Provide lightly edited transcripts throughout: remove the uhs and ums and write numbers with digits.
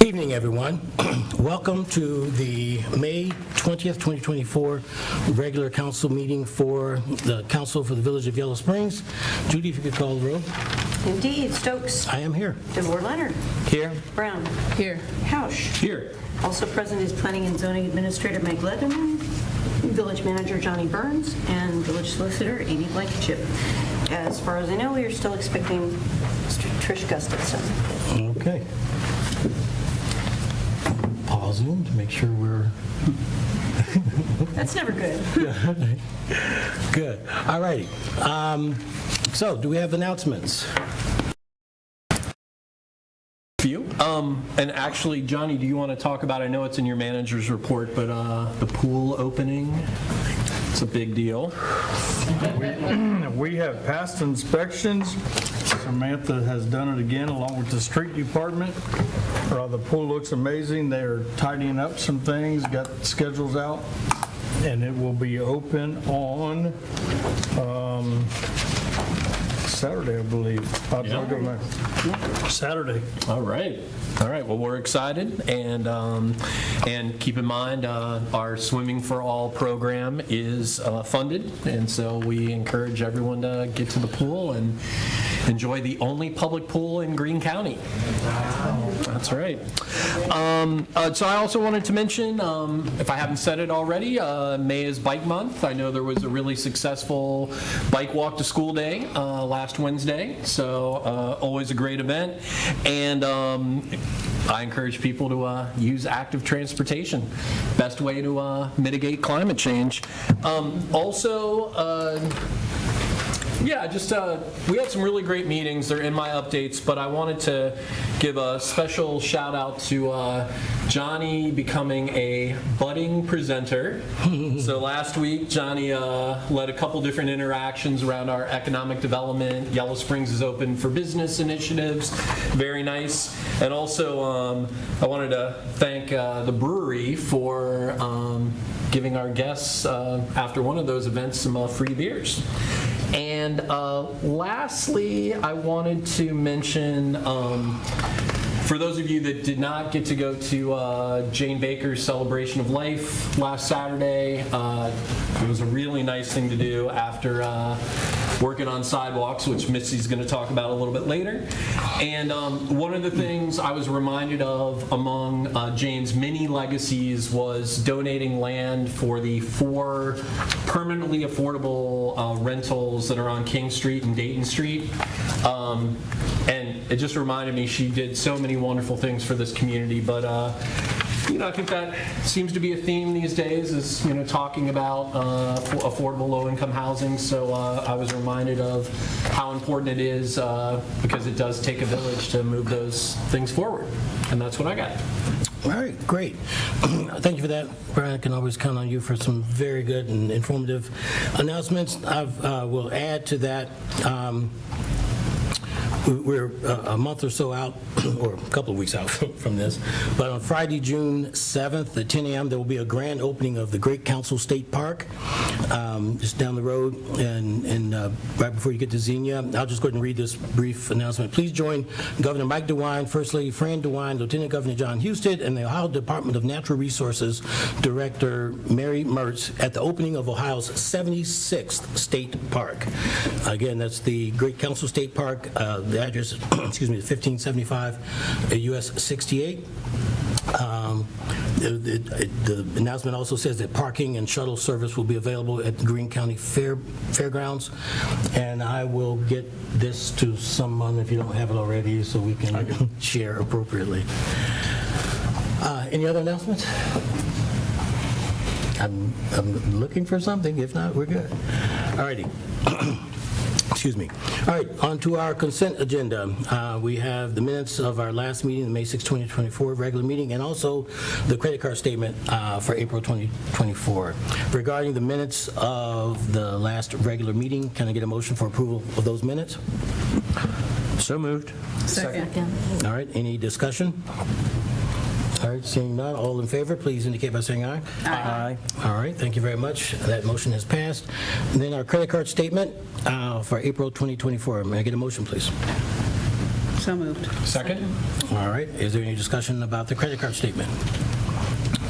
Evening, everyone. Welcome to the May 20th, 2024 regular council meeting for the Council for the Village of Yellow Springs. Judy, if you could call the roll. Indeed. Stokes. I am here. DeVore Leonard. Here. Brown. Here. Housh. Here. Also present is Planning and Zoning Administrator Meg Leatherman, Village Manager Johnny Burns, and Village Solicitor Amy Blankenship. As far as I know, we are still expecting Trish Gustafson. Okay. Pause Zoom to make sure we're That's never good. good. All righty. So, do we have announcements? Few. And actually, Johnny, do you want to talk about, I know it's in your manager's report, but the pool opening, it's a big deal. We have passed inspections. Samantha has done it again along with the street department. The pool looks amazing. They're tidying up some things, got schedules out, and it will be open on Saturday, I believe. Saturday. All right. Well, we're excited, and keep in mind our Swimming for All program is funded, and so we encourage everyone to get to the pool and enjoy the only public pool in Greene County. That's right. So I also wanted to mention, if I haven't said it already, May is Bike Month. I know there was a really successful bike walk to school day last Wednesday, so always a great event. And I encourage people to use active transportation. Best way to mitigate climate change. We had some really great meetings. They're in my updates, but I wanted to give a special shout out to Johnny becoming a budding presenter. So last week, Johnny led a couple different interactions around our economic development. Yellow Springs is open for business initiatives. Very nice. And also, I wanted to thank the brewery for giving our guests, after one of those events, some free beers. And lastly, I wanted to mention, for those of you that did not get to go to Jane Baker's Celebration of Life last Saturday, it was a really nice thing to do after working on sidewalks, which Missy's going to talk about a little bit later. And one of the things I was reminded of among Jane's many legacies was donating land for the 4 permanently affordable rentals that are on King Street and Dayton Street. And it just reminded me she did so many wonderful things for this community, but I think that seems to be a theme these days, is talking about affordable low-income housing. So I was reminded of how important it is, because it does take a village to move those things forward, and that's what I got. All right, great. Thank you for that. Brian, I can always count on you for some very good and informative announcements. I will add to that. We're a month or so out, or a couple of weeks out from this, but on Friday, June 7th at 10 a.m., there will be a grand opening of the Great Council State Park, just down the road, and right before you get to Xenia. I'll just go ahead and read this brief announcement. Please join Governor Mike DeWine, First Lady Fran DeWine, Lieutenant Governor John Husted, and the Ohio Department of Natural Resources Director Mary Mertz at the opening of Ohio's 76th State Park. Again, that's the Great Council State Park. The address, is 1575 US 68. The announcement also says that parking and shuttle service will be available at the Greene County Fairgrounds, and I will get this to someone if you don't have it already, so we can share appropriately. Any other announcements? I'm looking for something. If not, we're good. All righty. Excuse me. All right, on to our consent agenda. We have the minutes of our last meeting, the May 6, 2024 regular meeting, and also the credit card statement for April 2024. Regarding the minutes of the last regular meeting, can I get a motion for approval of those minutes? So moved. Second. All right, any discussion? All right, seeing none, all in favor, please indicate by saying aye. Aye. All right, thank you very much. That motion has passed. And then our credit card statement for April 2024. May I get a motion, please? So moved. Second? All right, is there any discussion about the credit card statement?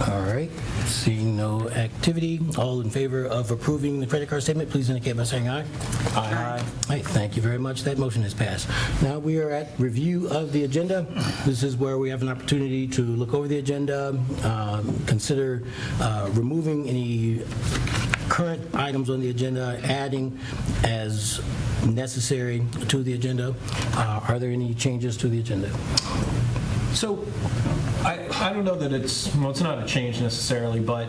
All right, seeing no activity, all in favor of approving the credit card statement, please indicate by saying aye. Aye. All right, thank you very much. That motion is passed. Now we are at review of the agenda. This is where we have an opportunity to look over the agenda, consider removing any current items on the agenda, adding as necessary to the agenda. Are there any changes to the agenda? So, I don't know that it's not a change necessarily, but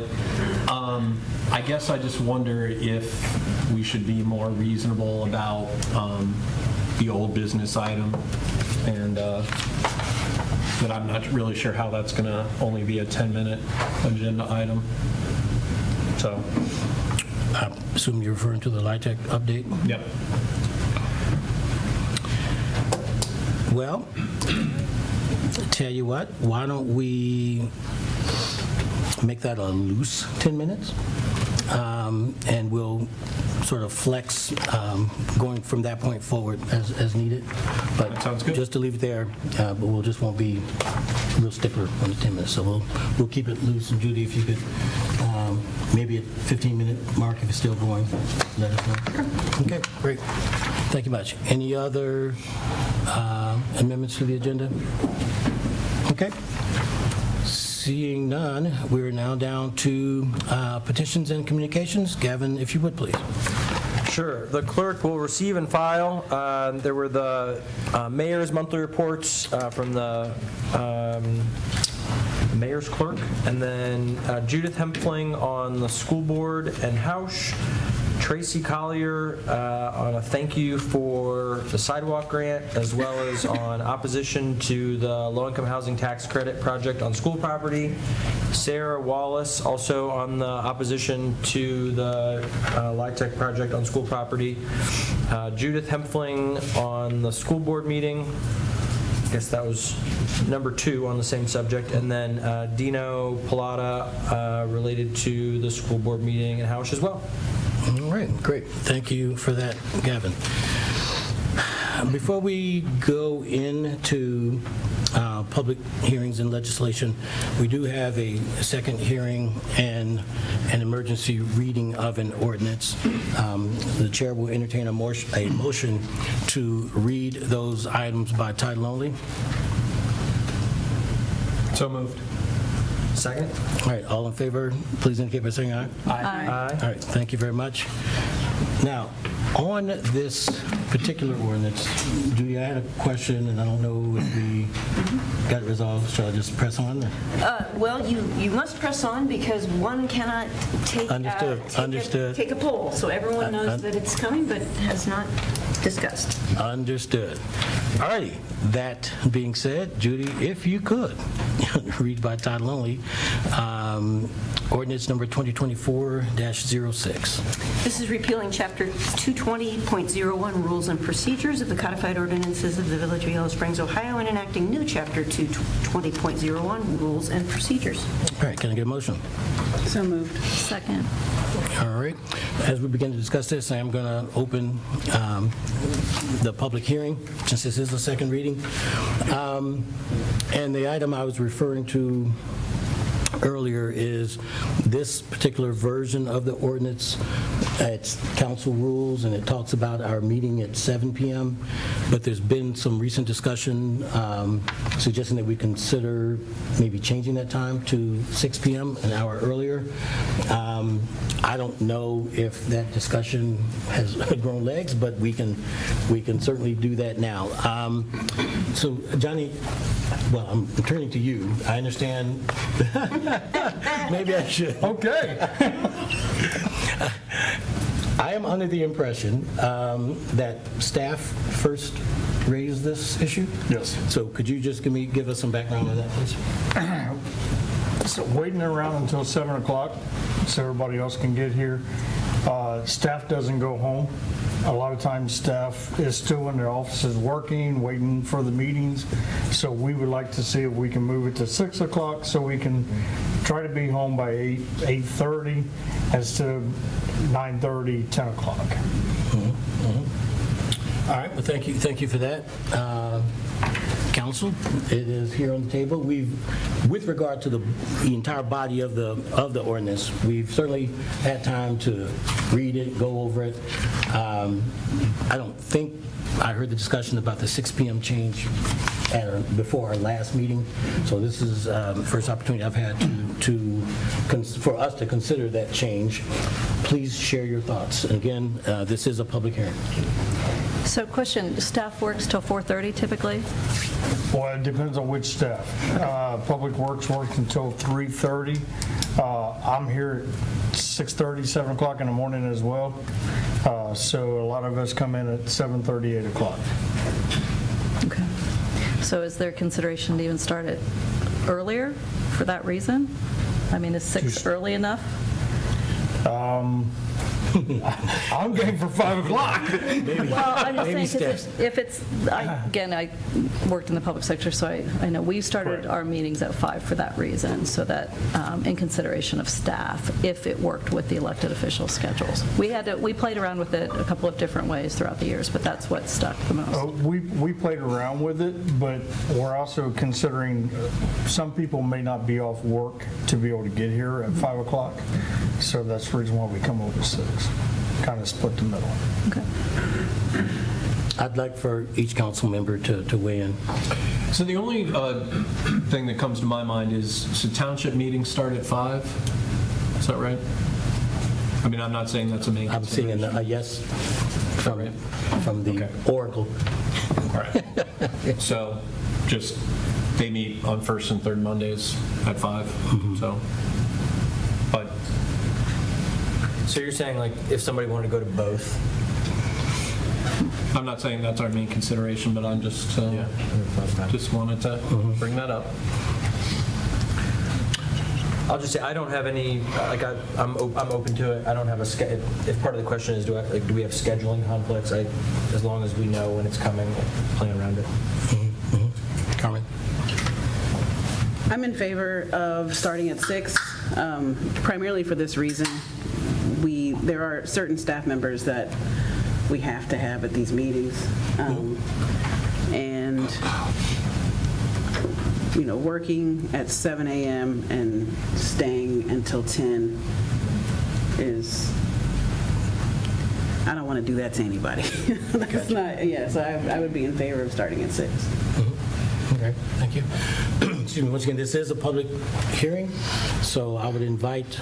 I guess I just wonder if we should be more reasonable about the old business item, and that I'm not really sure how that's going to only be a 10-minute agenda item. So, I assume you're referring to the LIHTC update? yep. Well, tell you what, why don't we make that a loose 10 minutes? And we'll sort of flex going from that point forward as needed. But That sounds good. just to leave it there, but we'll just won't be a real stickler on the 10 minutes. So we'll keep it loose. And Judy, if you could, maybe at 15-minute mark, if it's still going, let us know. Okay, great. Thank you much. Any other amendments to the agenda? Okay. Seeing none, we're now down to petitions and communications. Gavin, if you would, please. Sure. The clerk will receive and file. There were the mayor's monthly reports from the mayor's clerk, and then Judith Hempfling on the school board and Housh. Tracy Collier on a thank you for the sidewalk grant, as well as on opposition to the low-income housing tax credit project on school property. Sarah Wallis also on the opposition to the LIHTC project on school property. Judith Hempfling on the school board meeting. I guess that was number 2 on the same subject. And then Dino, Pallotta related to the school board meeting and Housh as well. All right, great. Thank you for that, Gavin. Before we go into public hearings and legislation, we do have a second hearing and an emergency reading of an ordinance. The chair will entertain a motion to read those items by title only. So moved. Second? All right, all in favor, please indicate by saying aye. Aye. All right, thank you very much. Now, on this particular ordinance, Judy, I had a question, and I don't know if we got it resolved. Shall I just press on? Well, you must press on because one cannot take Understood. take a poll. So everyone knows that it's coming, but has not discussed. Understood. All righty. That being said, Judy, if you could, read by title only, ordinance number 2024-06. This is repealing Chapter 220.01 Rules and Procedures of the Codified Ordinances of the Village of Yellow Springs, Ohio, and enacting new Chapter 220.01 Rules and Procedures. All right, can I get a motion? So moved. Second. All right. As we begin to discuss this, I am going to open the public hearing, since this is the second reading. And the item I was referring to earlier is this particular version of the ordinance. It's council rules, and it talks about our meeting at 7 p.m., but there's been some recent discussion suggesting that we consider maybe changing that time to 6 p.m., an hour earlier. I don't know if that discussion has grown legs, but we can certainly do that now. So, Johnny, well, I'm turning to you. I understand. Maybe I should. Okay. I am under the impression that staff first raised this issue. Yes. So could you just give us some background on that, please? So waiting around until 7 o'clock so everybody else can get here. Staff doesn't go home. A lot of times staff is still in their offices working, waiting for the meetings. So we would like to see if we can move it to 6 o'clock so we can try to be home by 8:30 instead of 9:30, 10 o'clock. All right, well, thank you for that. council. It is here on the table. With regard to the entire body of the ordinance, we've certainly had time to read it, go over it. I don't think I heard the discussion about the 6 p.m. change before our last meeting, so this is the first opportunity I've had for us to consider that change. Please share your thoughts. And again, this is a public hearing. So question, staff works till 4:30 typically? Well, it depends on which staff. Public Works works until 3:30. I'm here at 6:30, 7 o'clock in the morning as well. So a lot of us come in at 7:30, 8 o'clock. Okay. So is there consideration to even start it earlier for that reason? I mean, is 6 early enough? I'm game for 5 o'clock. Well, I'm just Maybe saying, 'cause if it's, again, I worked in the public sector, so I know we started our meetings at 5 for that reason, so that in consideration of staff, if it worked with the elected official schedules. We played around with it a couple of different ways throughout the years, but that's what stuck the most. We played around with it, but we're also considering some people may not be off work to be able to get here at 5 o'clock. So that's the reason why we come over 6, kind of split the middle. Okay. I'd like for each council member to weigh in. So the only thing that comes to my mind is, so township meetings start at 5? Is that right? I mean, I'm not saying that's a main I'm seeing consideration. a yes from the Okay. Oracle. All right. So just, they meet on first and third Mondays at 5, so, but So you're saying, like, if somebody wanted to go to both? I'm not saying that's our main consideration, but I'm just, just wanted to bring that up. I'll just say, I don't have any, like, I'm open to it. I don't have a, if part of the question is, do we have scheduling conflicts? As long as we know when it's coming, we'll plan around it. Carmen? I'm in favor of starting at 6, primarily for this reason. There are certain staff members that we have to have at these meetings. And, working at 7 a.m. and staying until 10 is, I don't want to do that to anybody. That's not, so I would be in favor of starting at 6. Okay, thank you. Excuse me, once again, this is a public hearing, so I would invite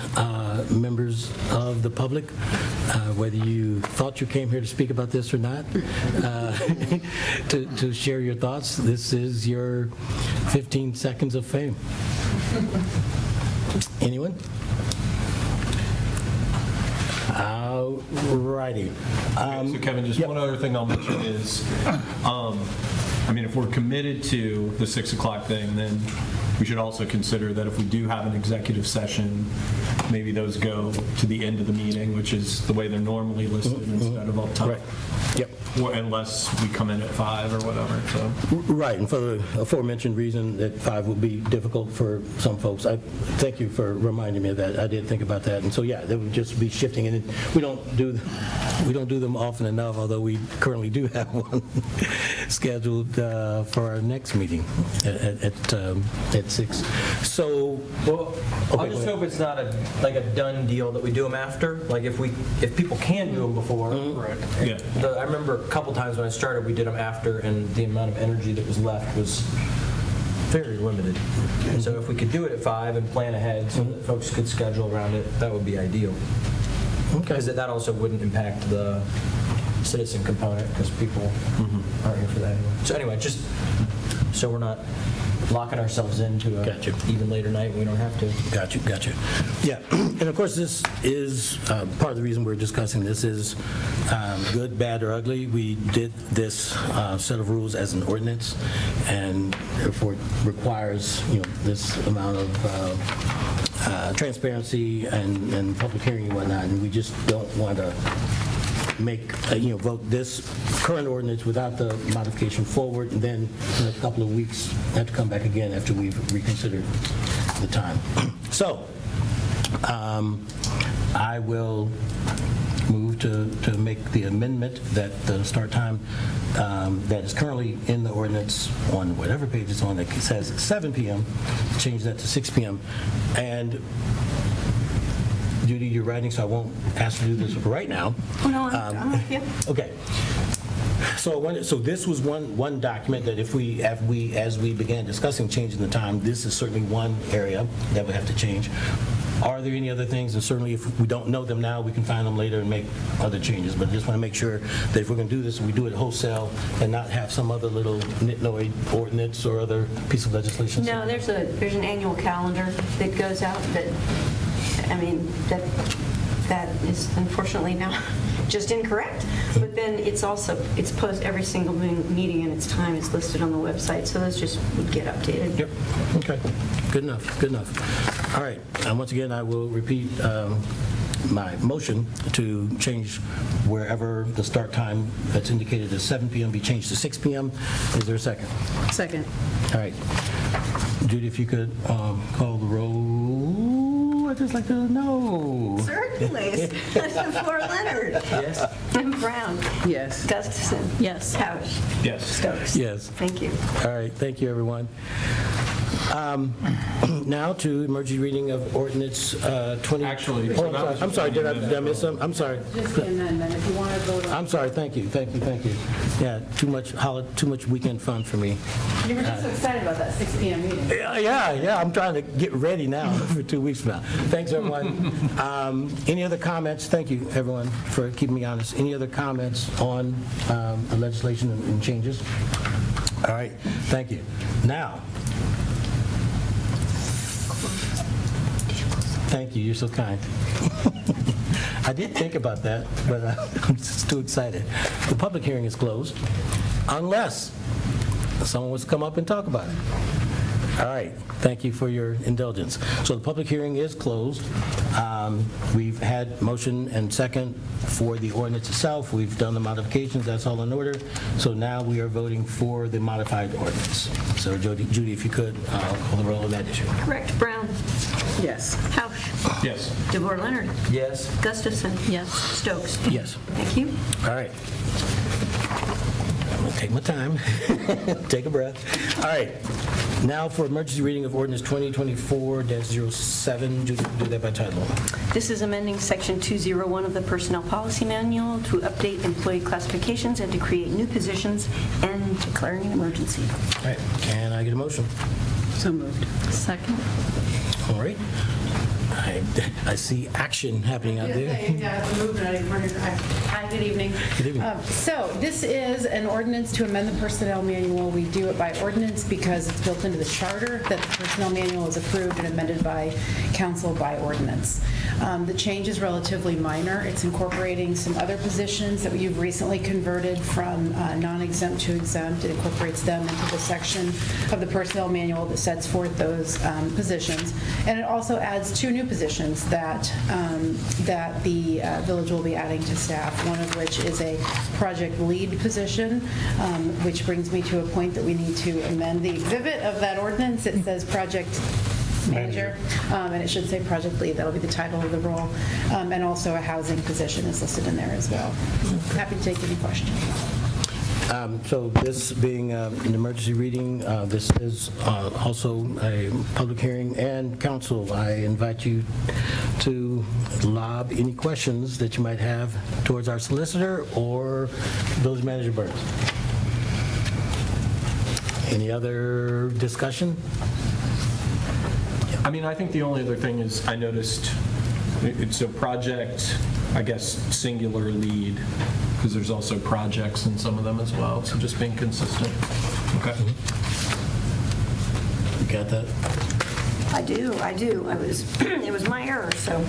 members of the public, whether you thought you came here to speak about this or not, to share your thoughts. This is your 15 seconds of fame. Anyone? All righty. So Kevin, just one other thing I'll mention is, I mean, if we're committed to the 6 o'clock thing, then we should also consider that if we do have an executive session, maybe those go to the end of the meeting, which is the way they're normally listed instead of up top. Right. Yep. Or unless we come in at 5 or whatever, so. Right, and for the aforementioned reason that 5 would be difficult for some folks. I thank you for reminding me of that. I did think about that, and so yeah, that would just be shifting, and we don't do them often enough. Although we currently do have one scheduled for our next meeting at 6. So, Well, Okay, I just go hope it's not a done deal that we do them after. Like, if people can do them before. Yeah. I remember a couple times when I started, we did them after, and the amount of energy that was left was very limited. So if we could do it at 5 and plan ahead so that folks could schedule around it, that would be ideal. okay. Because that also wouldn't impact the citizen component, because people aren't here for that anyway. So anyway, just so we're not locking ourselves into Gotcha. an even later night when we don't have to. Got you. Yeah, and of course, this is part of the reason we're discussing this is good, bad, or ugly. We did this set of rules as an ordinance, and therefore it requires this amount of transparency and public hearing and whatnot, and we just don't want to vote this current ordinance without the modification forward, and then in a couple of weeks have to come back again after we've reconsidered the time. So I will move to make the amendment that the start time that is currently in the ordinance on whatever page it's on that says 7 p.m., change that to 6 p.m. And Judy, you're writing, so I won't ask you to do this right now. Oh, no, I'm with you. Okay. So this was one document that if we, as we began discussing changing the time, this is certainly one area that we have to change. Are there any other things? And certainly if we don't know them now, we can find them later and make other changes. But I just want to make sure that if we're going to do this, we do it wholesale and not have some other little nitnoid ordinance or other piece of legislation. No, there's an annual calendar that goes out that, I mean, that is unfortunately now just incorrect. But then it's post every single meeting and its time is listed on the website, so those just would get updated. Yep. Okay. Good enough. All right. And once again, I will repeat my motion to change wherever the start time that's indicated as 7 p.m. be changed to 6 p.m. Is there a second? Second. All right. Judy, if you could call the roll, I'd just like to know. Certainly. For Leonard. Yes. And Brown. Yes. Gustafson. Yes. Housh. Yes. Stokes. Yes. Thank you. All right, thank you, everyone. Now to emergency reading of ordinance 20... Actually, Oh, I'm sorry, did I miss some? I'm sorry. Just the amendment, if you want to vote on. I'm sorry, thank you. Yeah, too much weekend fun for me. You were just so excited about that 6 p.m. meeting. Yeah, I'm trying to get ready now for 2 weeks from now. Thanks, everyone. Any other comments? Thank you, everyone, for keeping me honest. Any other comments on the legislation and changes? All right, thank you. Now, thank you, you're so kind. I did think about that, but I'm just too excited. The public hearing is closed, unless someone wants to come up and talk about it. All right, thank you for your indulgence. So the public hearing is closed. We've had motion and second for the ordinance itself. We've done the modifications, that's all in order. So now we are voting for the modified ordinance. So Judy, if you could call the roll on that issue. Correct. Brown. Yes. Housh. Yes. DeVore Leonard. Yes. Gustafson. Yes. Stokes. Yes. Thank you. All right. I'm going to take my time, take a breath. All right. Now for emergency reading of ordinance 2024-07. Judy, do that by title. This is amending Section 201 of the Personnel Policy Manual to update employee classifications and to create new positions and declaring an emergency. All right. Can I get a motion? So moved. Second. All right. I see action happening out there. Hi, good evening. Good evening. So this is an ordinance to amend the personnel manual. We do it by ordinance because it's built into the charter that the personnel manual is approved and amended by council by ordinance. The change is relatively minor. It's incorporating some other positions that you've recently converted from non-exempt to exempt. It incorporates them into the section of the personnel manual that sets forth those positions. And it also adds 2 new positions that the village will be adding to staff, one of which is a project lead position, which brings me to a point that we need to amend the exhibit of that ordinance. It says project manager, and it should say project lead. That'll be the title of the role. And also a housing position is listed in there as well. Happy to take any questions. So this being an emergency reading, this is also a public hearing, and council, I invite you to lob any questions that you might have towards our solicitor or village manager Burns. Any other discussion? I mean, I think the only other thing is I noticed it's a project, I guess, singular lead, because there's also projects in some of them as well, so just being consistent. Okay. You got that? I do. It was my error, so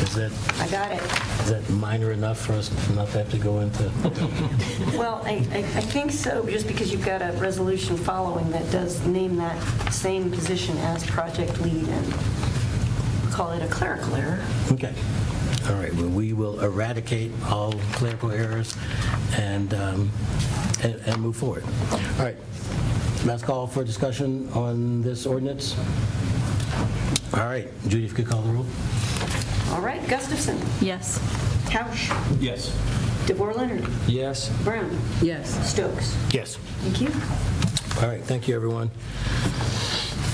Is I got it. that minor enough for us not to have to go into? Well, I think so, just because you've got a resolution following that does name that same position as project lead and call it a clerical error. Okay. All right, well, we will eradicate all clerical errors and move forward. All right, last call for discussion on this ordinance. All right, Judy, if you could call the roll. All right, Gustafson. Yes. Housh, Yes. DeVore Leonard, Yes. Brown, Yes. Stokes. Yes. Thank you. All right, thank you, everyone.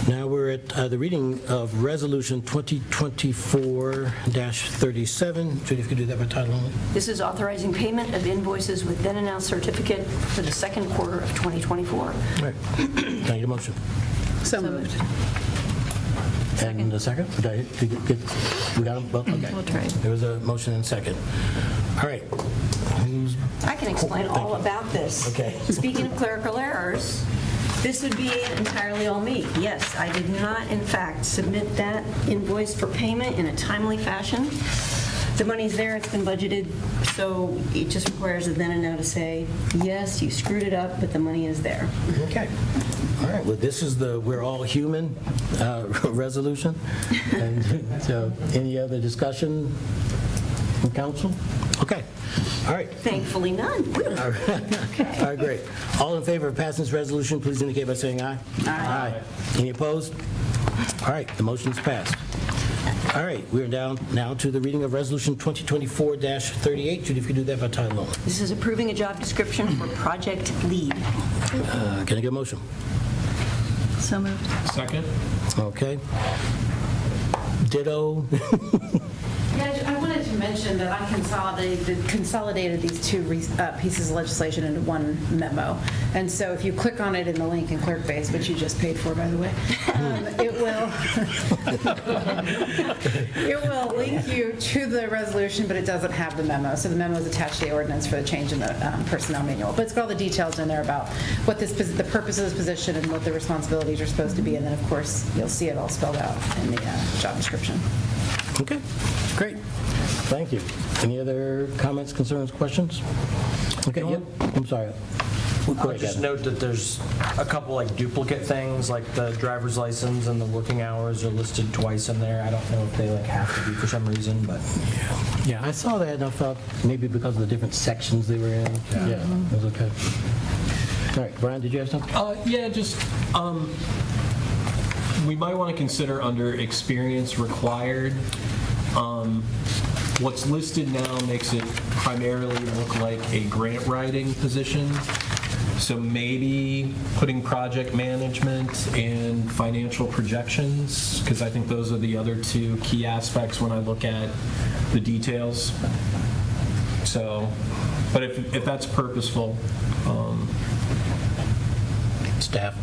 Now we're at the reading of Resolution 2024-37. Judy, if you could do that by title only. This is authorizing payment of invoices with then announced certificate for the second quarter of 2024. All right. Can I get a motion? So moved. And a second? Did I get, we got them both? Okay. We'll trade. There was a motion and a second. All right. Who's, I can explain all about this. Okay. Speaking of clerical errors, this would be entirely all me. Yes, I did not, in fact, submit that invoice for payment in a timely fashion. The money's there, it's been budgeted, so it just requires a then and now to say, yes, you screwed it up, but the money is there. okay. All right, well, this is the we're all human resolution. And so any other discussion from council? Okay. All right. Thankfully, none. Woo. All right, great. All in favor of passing this resolution, please indicate by saying aye. Aye. Any opposed? All right, the motion is passed. All right, we're down now to the reading of Resolution 2024-38. Judy, if you could do that by title only. This is approving a job description for project lead. Can I get a motion? So moved. Second? Okay. Ditto. Yeah, I wanted to mention that I consolidated these two pieces of legislation into one memo. And so if you click on it in the link in Clerk Base, which you just paid for, by the way, it will link you to the resolution, but it doesn't have the memo. So the memo is attached to the ordinance for the change in the personnel manual. But it's got all the details in there about what the purpose of this position and what the responsibilities are supposed to be. And then, of course, you'll see it all spelled out in the job description. Okay, great. Thank you. Any other comments, concerns, questions? Okay, yep. I'm sorry. Go I'll ahead, just Gavin. note that there's a couple like duplicate things, like the driver's license and the working hours are listed twice in there. I don't know if they like have to be for some reason, but Yeah, I saw that and I thought maybe because of the different sections they were in. Yeah, it was okay. All right, Brian, did you have something? Yeah, just, we might want to consider under experience required. What's listed now makes it primarily look like a grant writing position. So maybe putting project management and financial projections, because I think those are the other two key aspects when I look at the details. So, but if that's purposeful, Staff.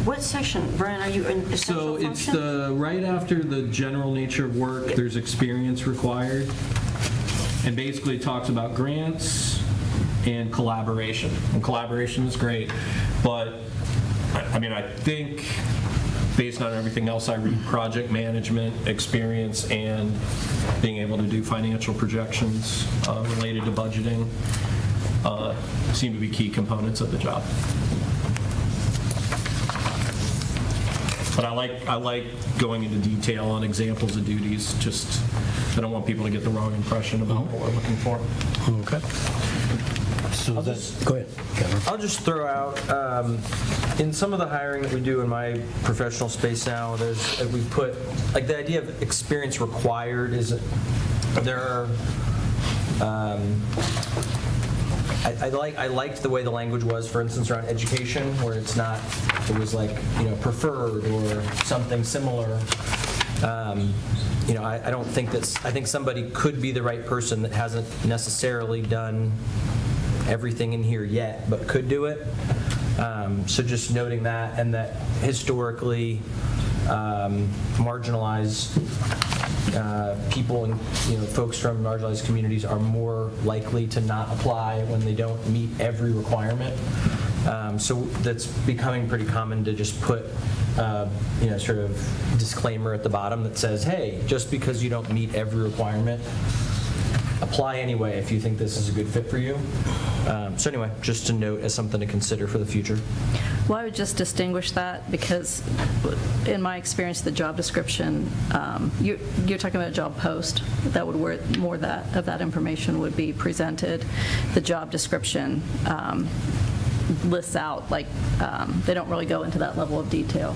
What section, Brian, are you in essential so it's functions? the, right after the general nature of work, there's experience required. And basically it talks about grants and collaboration. And collaboration is great, but I mean, I think based on everything else I read, project management, experience, and being able to do financial projections related to budgeting seem to be key components of the job. But I like going into detail on examples of duties, just, I don't want people to get the wrong impression about what we're looking for. Okay. So go ahead, Kevin. I'll just throw out, in some of the hiring that we do in my professional space now, we put, like the idea of experience required is, there are, I liked the way the language was, for instance, around education, where it was like, preferred or something similar. I don't think I think somebody could be the right person that hasn't necessarily done everything in here yet, but could do it. So just noting that, and that historically marginalized people and folks from marginalized communities are more likely to not apply when they don't meet every requirement. So that's becoming pretty common to just put sort of disclaimer at the bottom that says, hey, just because you don't meet every requirement, apply anyway if you think this is a good fit for you. So anyway, just to note as something to consider for the future. Well, I would just distinguish that because in my experience, the job description, you're talking about a job post, that would where more of that information would be presented. The job description lists out, like, they don't really go into that level of detail.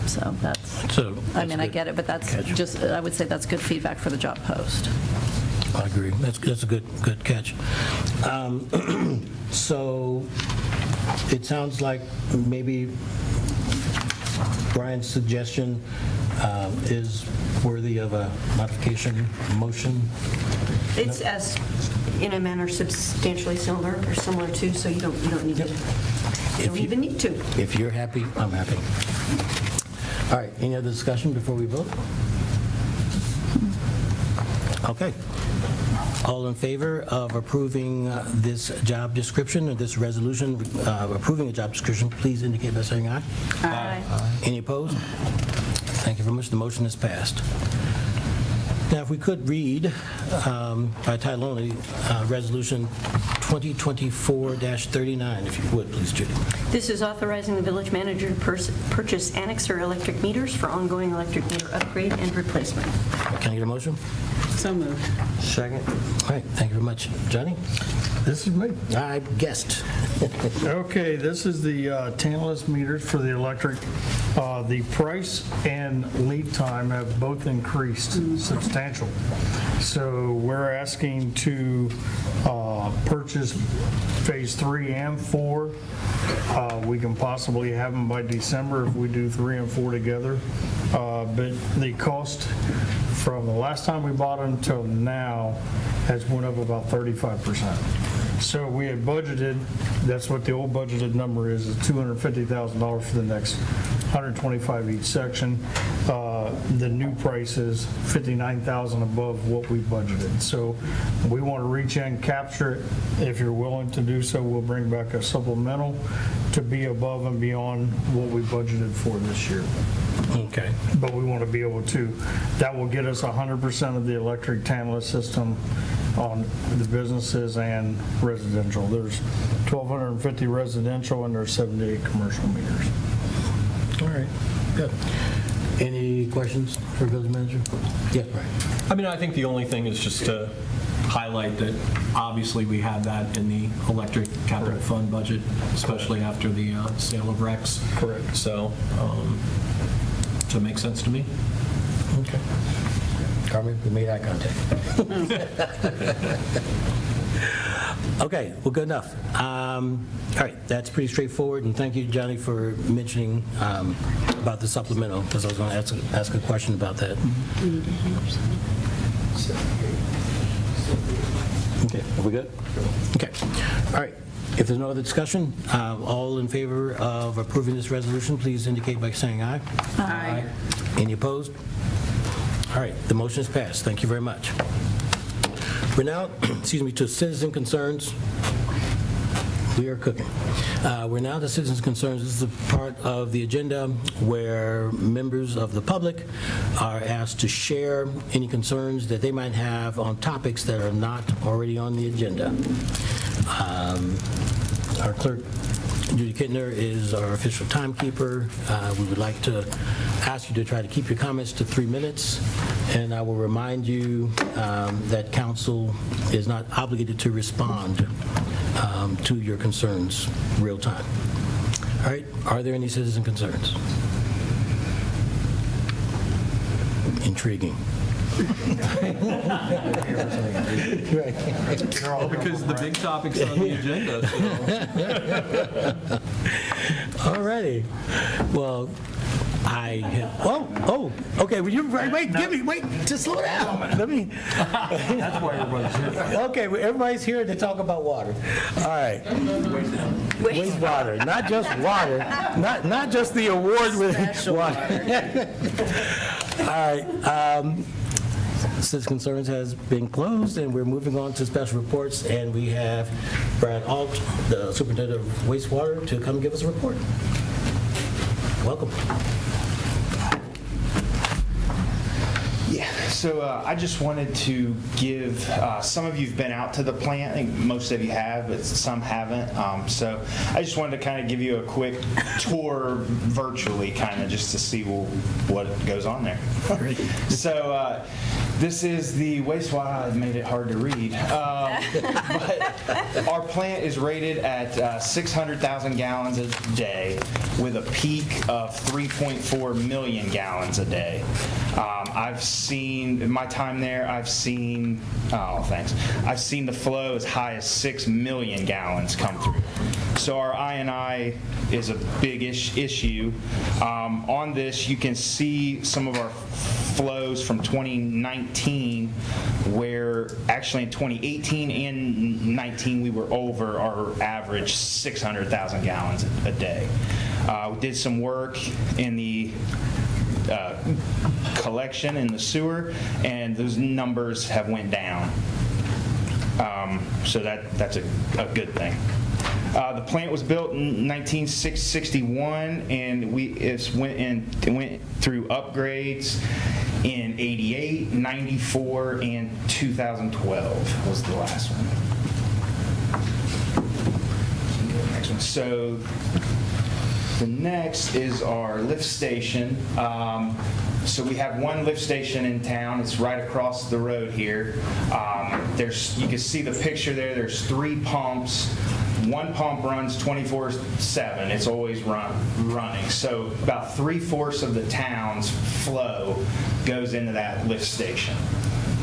So that's, So, I mean, I good get it, but that's catch. just, I would say that's good feedback for the job post. I agree. That's a good catch. So it sounds like maybe Brian's suggestion is worthy of a modification motion. It's as, in a manner substantially similar or similar to, so you don't need to, you don't even need to. If you're happy, I'm happy. All right, any other discussion before we vote? Okay. All in favor of approving this job description, or this resolution approving a job description, please indicate by saying aye. Aye. Any opposed? Thank you very much. The motion is passed. Now, if we could read by title only, Resolution 2024-39, if you would, please, Judy. This is authorizing the village manager to purchase annexer electric meters for ongoing electric meter upgrade and replacement. Can I get a motion? So moved. Second. All right, thank you very much. Johnny? This is me. I guessed. Okay, this is the tankless meters for the electric. The price and lead time have both increased substantial. So we're asking to purchase phase 3 and 4. We can possibly have them by December if we do 3 and 4 together. But the cost from the last time we bought them till now has went up about 35%. So we had budgeted, that's what the old budgeted number is $250,000 for the next 125 each section. The new price is $59,000 above what we budgeted. So we want to reach in, capture it. If you're willing to do so, we'll bring back a supplemental to be above and beyond what we budgeted for this year. Okay. But we want to be able to, that will get us 100% of the electric tankless system on the businesses and residential. There's 1,250 residential and there's 78 commercial meters. All right, good. Any questions for village manager? Yeah, right. I mean, I think the only thing is just to highlight that obviously we have that in the electric capital fund budget, especially after the sale of Rex. Correct. So it makes sense to me. Okay. Carmen, we made eye contact. Okay, well, good enough. All right, that's pretty straightforward, and thank you, Johnny, for mentioning about the supplemental, because I was going to ask a question about that. Okay, are we good? Okay, all right. If there's no other discussion, all in favor of approving this resolution, please indicate by saying aye. Aye. Any opposed? All right, the motion is passed. Thank you very much. We're now, to citizen concerns. We are cooking. We're now to citizens' concerns. This is a part of the agenda where members of the public are asked to share any concerns that they might have on topics that are not already on the agenda. Our clerk, Judy Kittner, is our official timekeeper. We would like to ask you to try to keep your comments to 3 minutes, and I will remind you that council is not obligated to respond to your concerns real time. All right, are there any citizen concerns? Intriguing. Well, because the big topic's on the agenda. So. All righty. Well, okay. Well, you wait. Just slow down. Let me. That's why everybody's here. Okay, well, everybody's here to talk about water. All right. Wastewater, not just water, not just the award with water. All right. Citizen concerns has been closed, and we're moving on to special reports, and we have Brad Alt, the superintendent of wastewater, to come give us a report. Welcome. Yeah, So I just wanted to give, some of you've been out to the plant, I think most of you have, but some haven't. So I just wanted to kind of give you a quick tour virtually, kind of just to see what goes on there. So this is the wastewater. I made it hard to read. But our plant is rated at 600,000 gallons a day with a peak of 3.4 million gallons a day. I've seen, in my time there, I've seen the flow as high as 6 million gallons come through. So our I&I is a big issue. On this, you can see some of our flows from 2019, where actually in 2018 and 19 we were over our average 600,000 gallons a day. We did some work in the collection in the sewer, and those numbers have went down. So that's a good thing. The plant was built in 1961, and it went through upgrades in 88, 94, and 2012 was the last one. Next one. So the next is our lift station. So we have one lift station in town. It's right across the road here. You can see the picture there. There's 3 pumps. One pump runs 24/7. It's always running. So about 3/4 of the town's flow goes into that lift station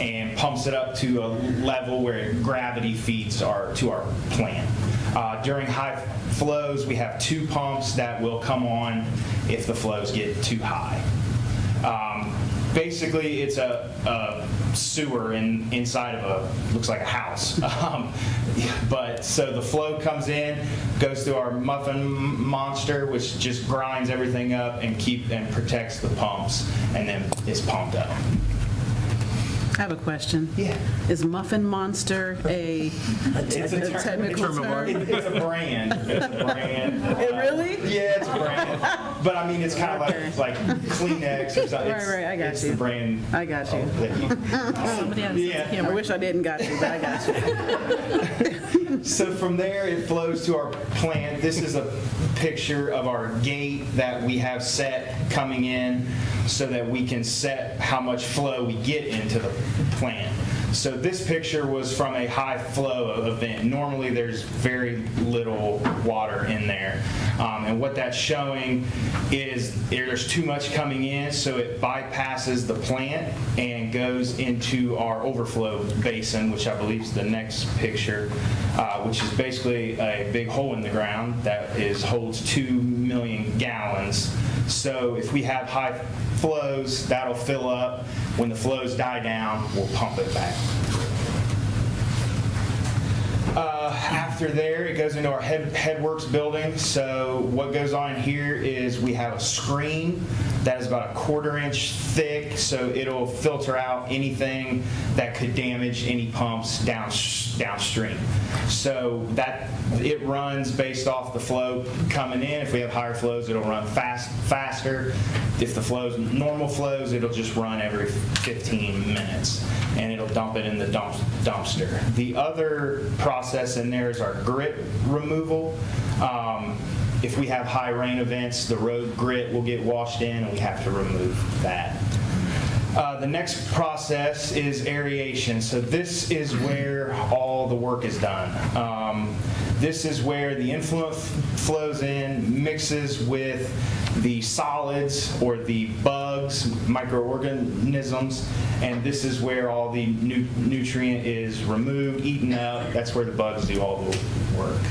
and pumps it up to a level where gravity feeds to our plant. During high flows, we have 2 pumps that will come on if the flows get too high. Basically, it's a sewer inside of looks like a house. But so the flow comes in, goes through our muffin monster, which just grinds everything up and protects the pumps, and then is pumped up. I have a question. Yeah. Is Muffin Monster a technical term? It's a brand. It's a brand. Really? Yeah, it's a brand. But I mean, it's kind of like Kleenex or something. Right, I got it's you. The brand. I got you. Somebody has Yeah. I wish I didn't got you, but I got you. So from there, it flows to our plant. This is a picture of our gate that we have set coming in so that we can set how much flow we get into the plant. So this picture was from a high flow event. Normally there's very little water in there. And what that's showing is there's too much coming in, so it bypasses the plant and goes into our overflow basin, which I believe is the next picture, which is basically a big hole in the ground that holds 2 million gallons. So if we have high flows, that'll fill up. When the flows die down, we'll pump it back. After there, it goes into our headworks building. So what goes on here is we have a screen that is about 1/4 inch thick, so it'll filter out anything that could damage any pumps downstream. So that it runs based off the flow coming in. If we have higher flows, it'll run faster. If the flows normal flows, it'll just run every 15 minutes, and it'll dump it in the dumpster. The other process in there is our grit removal. If we have high rain events, the road grit will get washed in, and we have to remove that. The next process is aeration. So this is where all the work is done. This is where the influent flows in, mixes with the solids or the bugs, microorganisms, and this is where all the nutrient is removed, eaten up. That's where the bugs do all the work.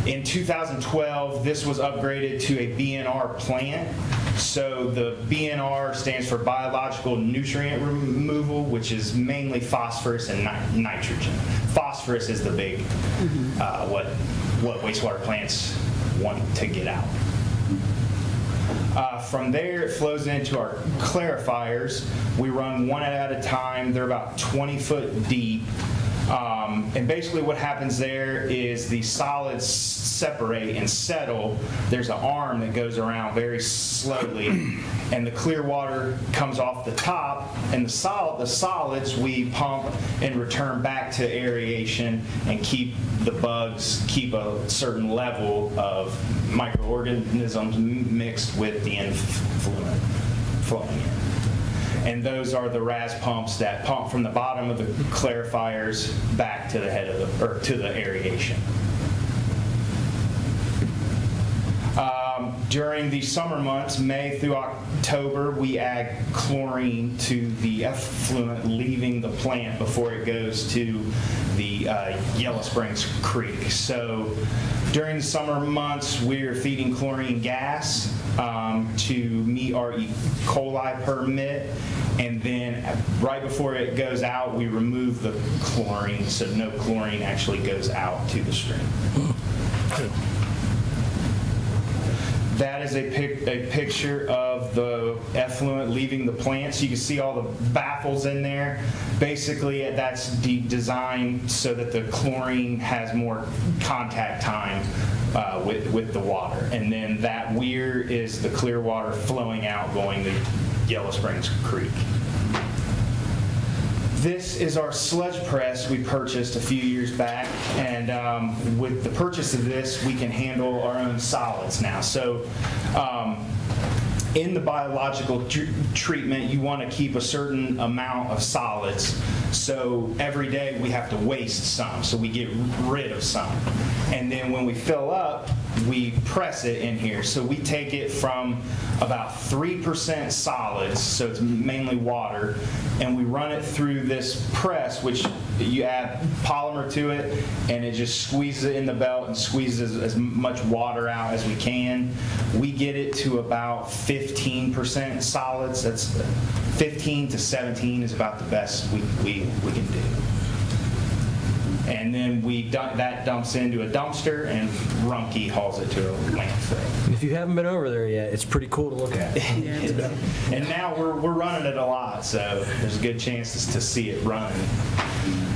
In 2012, this was upgraded to a BNR plant. So the BNR stands for biological nutrient removal, which is mainly phosphorus and nitrogen. Phosphorus is the big, what wastewater plants want to get out. From there, it flows into our clarifiers. We run one at a time. They're about 20 foot deep. And basically what happens there is the solids separate and settle, there's an arm that goes around very slowly, and the clear water comes off the top, and the solids we pump and return back to aeration and keep the bugs, keep a certain level of microorganisms mixed with the influent flowing in. And those are the RAS pumps that pump from the bottom of the clarifiers back to the head of the, or to the aeration. During the summer months, May through October, we add chlorine to the effluent leaving the plant before it goes to the Yellow Springs Creek. So during the summer months, we're feeding chlorine gas to meet our E. coli permit. And then right before it goes out, we remove the chlorine, so no chlorine actually goes out to the stream. That is a picture of the effluent leaving the plant. So you can see all the baffles in there. Basically, that's designed so that the chlorine has more contact time with the water. And then that weir is the clear water flowing out going to Yellow Springs Creek. This is our sludge press we purchased a few years back, and with the purchase of this, we can handle our own solids now. So in the biological treatment, you want to keep a certain amount of solids. So every day we have to waste some, so we get rid of some. And then when we fill up, we press it in here. So we take it from about 3% solids, so it's mainly water, and we run it through this press, which you add polymer to it, and it just squeezes it in the belt and squeezes as much water out as we can. We get it to about 15% solids. That's 15 to 17 is about the best we can do. And then that dumps into a dumpster, and Rumpke hauls it to a landfill. If you haven't been over there yet, it's pretty cool to look at. And now we're running it a lot, so there's a good chance to see it running.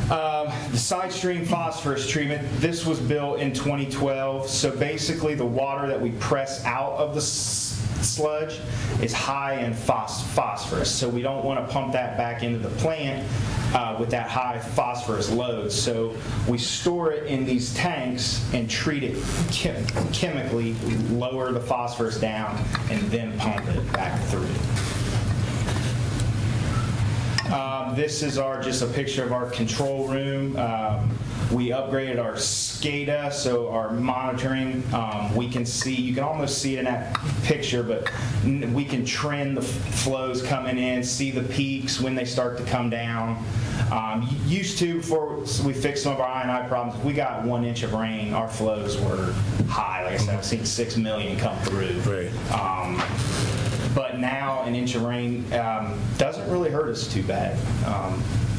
The side stream phosphorus treatment, this was built in 2012. So basically the water that we press out of the sludge is high in phosphorus. So we don't want to pump that back into the plant with that high phosphorus load. So we store it in these tanks and treat it chemically, lower the phosphorus down, and then pump it back through. This is just a picture of our control room. We upgraded our SCADA, so our monitoring, we can see, you can almost see it in that picture, but we can trend the flows coming in, see the peaks when they start to come down. Used to, before we fixed some of our I&I problems, if we got 1 inch of rain, our flows were high. Like I said, I've seen 6 million come through. Right. But now an inch of rain doesn't really hurt us too bad.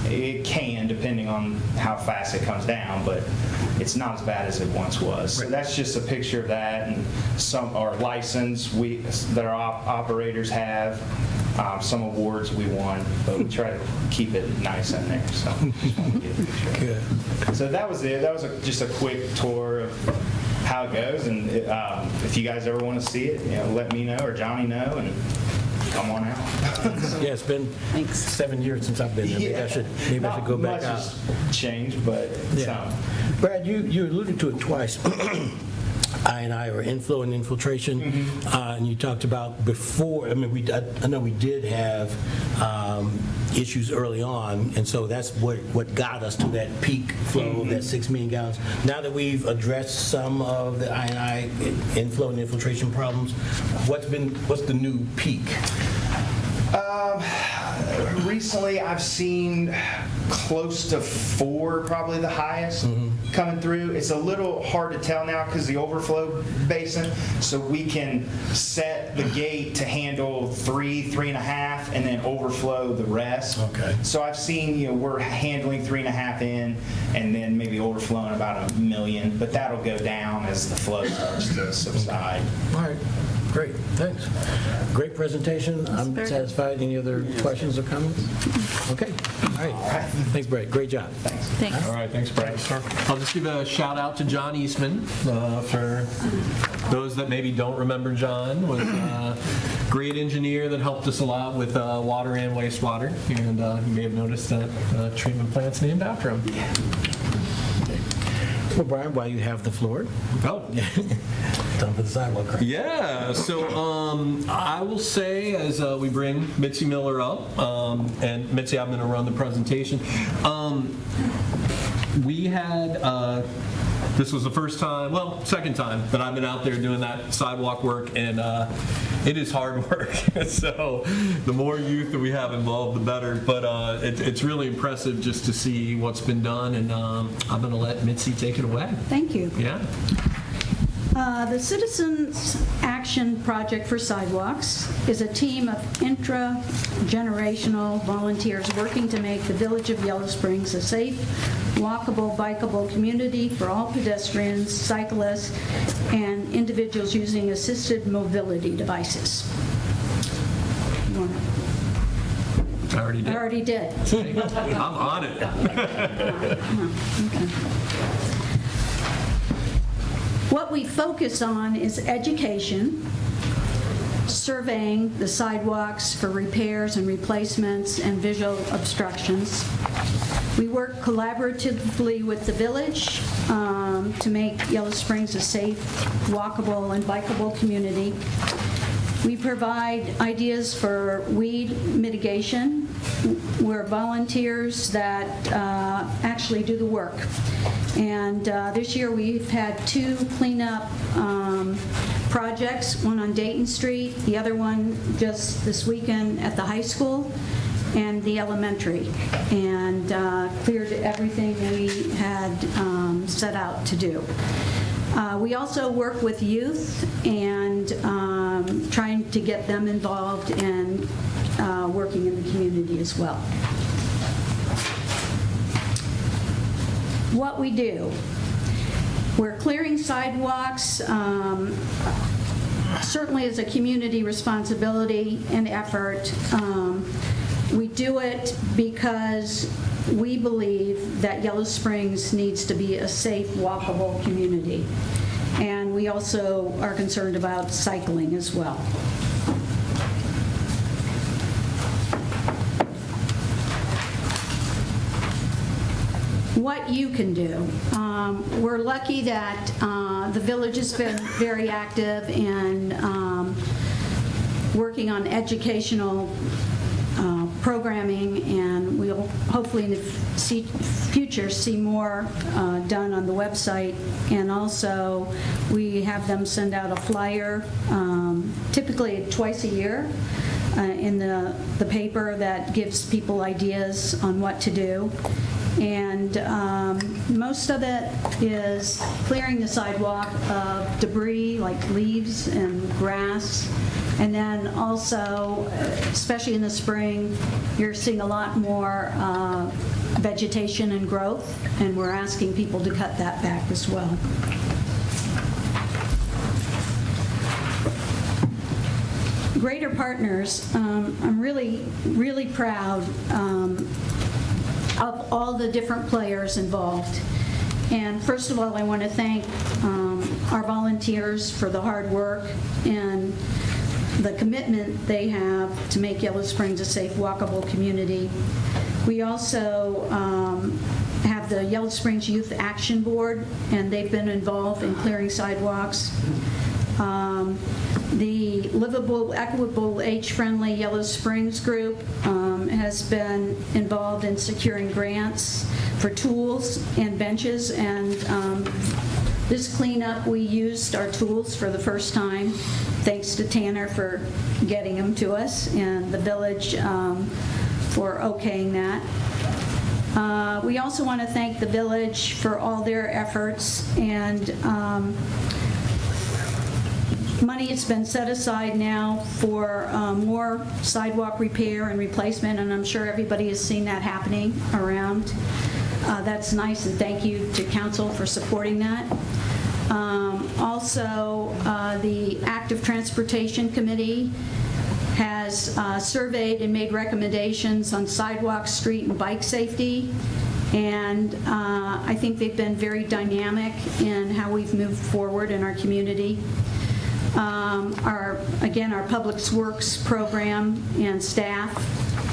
It can, depending on how fast it comes down, but it's not as bad as it once was. So that's just a picture of that, and our license that our operators have, some awards we won, but we try to keep it nice in there. So just wanted to get a picture. Good. So that was it. That was just a quick tour of how it goes, and if you guys ever want to see it, let me know or Johnny know, and come on out. Yeah, it's been 7 years since I've been there. Maybe I should go back out. Not much has changed, but some. Brad, you alluded to it twice. I&I, or inflow and infiltration, and you talked about before. I mean, I know we did have issues early on, and so that's what got us to that peak flow of that 6 million gallons. Now that we've addressed some of the I&I inflow and infiltration problems, what's the new peak? Recently, I've seen close to 4, probably the highest, coming through. It's a little hard to tell now because the overflow basin, so we can set the gate to handle 3.5, and then overflow the rest. Okay. So I've seen, we're handling 3.5 in, and then maybe overflowing about 1 million, but that'll go down as the flow starts to subside. All right. Great, thanks. Great presentation. I'm very good. satisfied. Any other questions or comments? Okay, all right. Thanks, Brett. Great job. Thanks. All right, thanks, Brett. I'll just give a shout out to John Eastman. For those that maybe don't remember John, was a great engineer that helped us a lot with water and wastewater. And you may have noticed that treatment plant's named after him. Well, Brian, while you have the floor, Oh, time for the sidewalk grant. yeah. So I will say, as we bring Mitzi Miller up, and Mitzi, I'm going to run the presentation. We had, this was the first time, well, second time that I've been out there doing that sidewalk work, and it is hard work. So the more youth that we have involved, the better. But it's really impressive just to see what's been done, and I'm going to let Mitzi take it away. Thank you. Yeah. The Citizens Action Project for Sidewalks is a team of intra-generational volunteers working to make the village of Yellow Springs a safe, walkable, bikeable community for all pedestrians, cyclists, and individuals using assisted mobility devices. I already did. I already did. I'm on it. What we focus on is education, surveying the sidewalks for repairs and replacements and visual obstructions. We work collaboratively with the village to make Yellow Springs a safe, walkable, and bikeable community. We provide ideas for weed mitigation. We're volunteers that actually do the work. And this year we've had 2 cleanup projects, one on Dayton Street, the other one just this weekend at the high school and the elementary, and cleared everything we had set out to do. We also work with youth and trying to get them involved and working in the community as well. What we do, we're clearing sidewalks, certainly as a community responsibility and effort. We do it because we believe that Yellow Springs needs to be a safe, walkable community. And we also are concerned about cycling as well. What you can do. We're lucky that the village has been very active in working on educational programming, and we'll hopefully in the future see more done on the website. And also we have them send out a flyer typically twice a year in the paper that gives people ideas on what to do. And most of it is clearing the sidewalk of debris like leaves and grass. And then also, especially in the spring, you're seeing a lot more vegetation and growth, and we're asking people to cut that back as well. Greater Partners, I'm really, really proud of all the different players involved. And first of all, I want to thank our volunteers for the hard work and the commitment they have to make Yellow Springs a safe, walkable community. We also have the Yellow Springs Youth Action Board, and they've been involved in clearing sidewalks. The Livable, Equitable, Age-Friendly Yellow Springs group has been involved in securing grants for tools and benches, and this cleanup, we used our tools for the first time, thanks to Tanner for getting them to us, and the village for okaying that. We also want to thank the village for all their efforts, and money has been set aside now for more sidewalk repair and replacement, and I'm sure everybody has seen that happening around. That's nice, and thank you to council for supporting that. Also, the Active Transportation Committee has surveyed and made recommendations on sidewalk, street, and bike safety. And I think they've been very dynamic in how we've moved forward in our community. Again, our Public Works program and staff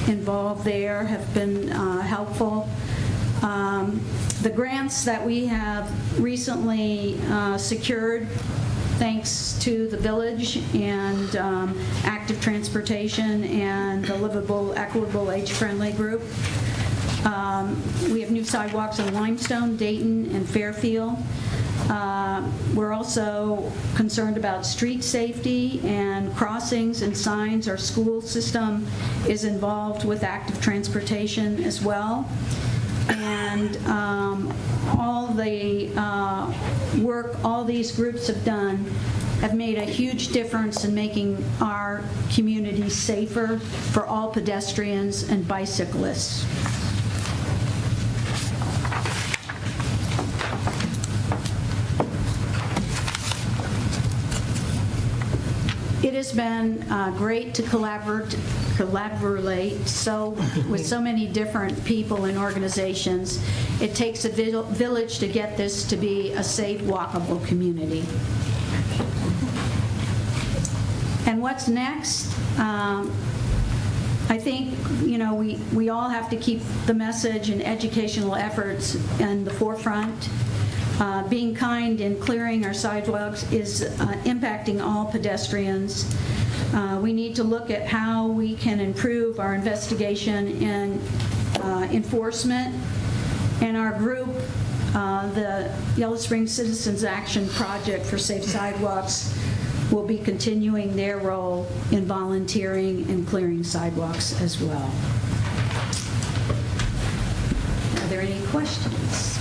involved there have been helpful. The grants that we have recently secured, thanks to the village and Active Transportation and the Livable, Equitable, Age-Friendly group. We have new sidewalks in Limestone, Dayton, and Fairfield. We're also concerned about street safety and crossings and signs. Our school system is involved with Active Transportation as well. And all the work all these groups have done have made a huge difference in making our community safer for all pedestrians and bicyclists. It has been great to collaborate with so many different people and organizations. It takes a village to get this to be a safe, walkable community. And what's next? I think, we all have to keep the message and educational efforts in the forefront. Being kind and clearing our sidewalks is impacting all pedestrians. We need to look at how we can improve our investigation and enforcement. And our group, the Yellow Springs Citizens Action Project for Safe Sidewalks, will be continuing their role in volunteering and clearing sidewalks as well. Are there any questions?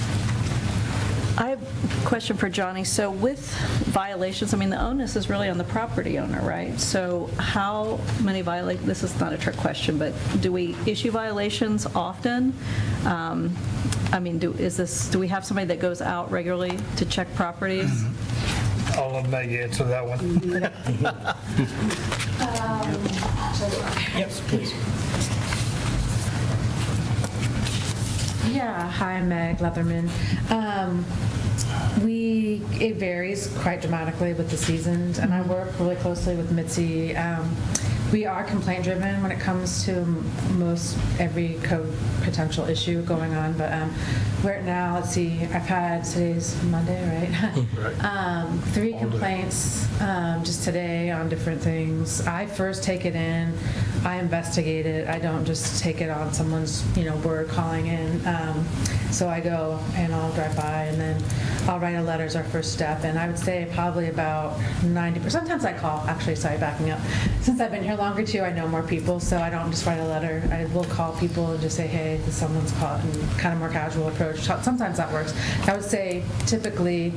I have a question for Johnny. So with violations, the onus is really on the property owner, right? So how many violations, this is not a trick question, but do we issue violations often? Do we have somebody that goes out regularly to check properties? I'll let Maggie answer that one. Yes, please. Yeah, hi, I'm Meg Leatherman. It varies quite dramatically with the seasons, and I work really closely with Mitzi. We are complaint driven when it comes to most every code potential issue going on, but right now, let's see, I've had, today's Monday, right? 3 complaints just today on different things. I first take it in, I investigate it, I don't just take it on someone's word calling in. So I go and I'll drive by and then I'll write a letter as our first step, and I would say probably about 90%. Sometimes I call, actually, sorry, backing up. Since I've been here longer too, I know more people, so I don't just write a letter. I will call people and just say, hey, someone's caught, and kind of more casual approach. Sometimes that works. I would say typically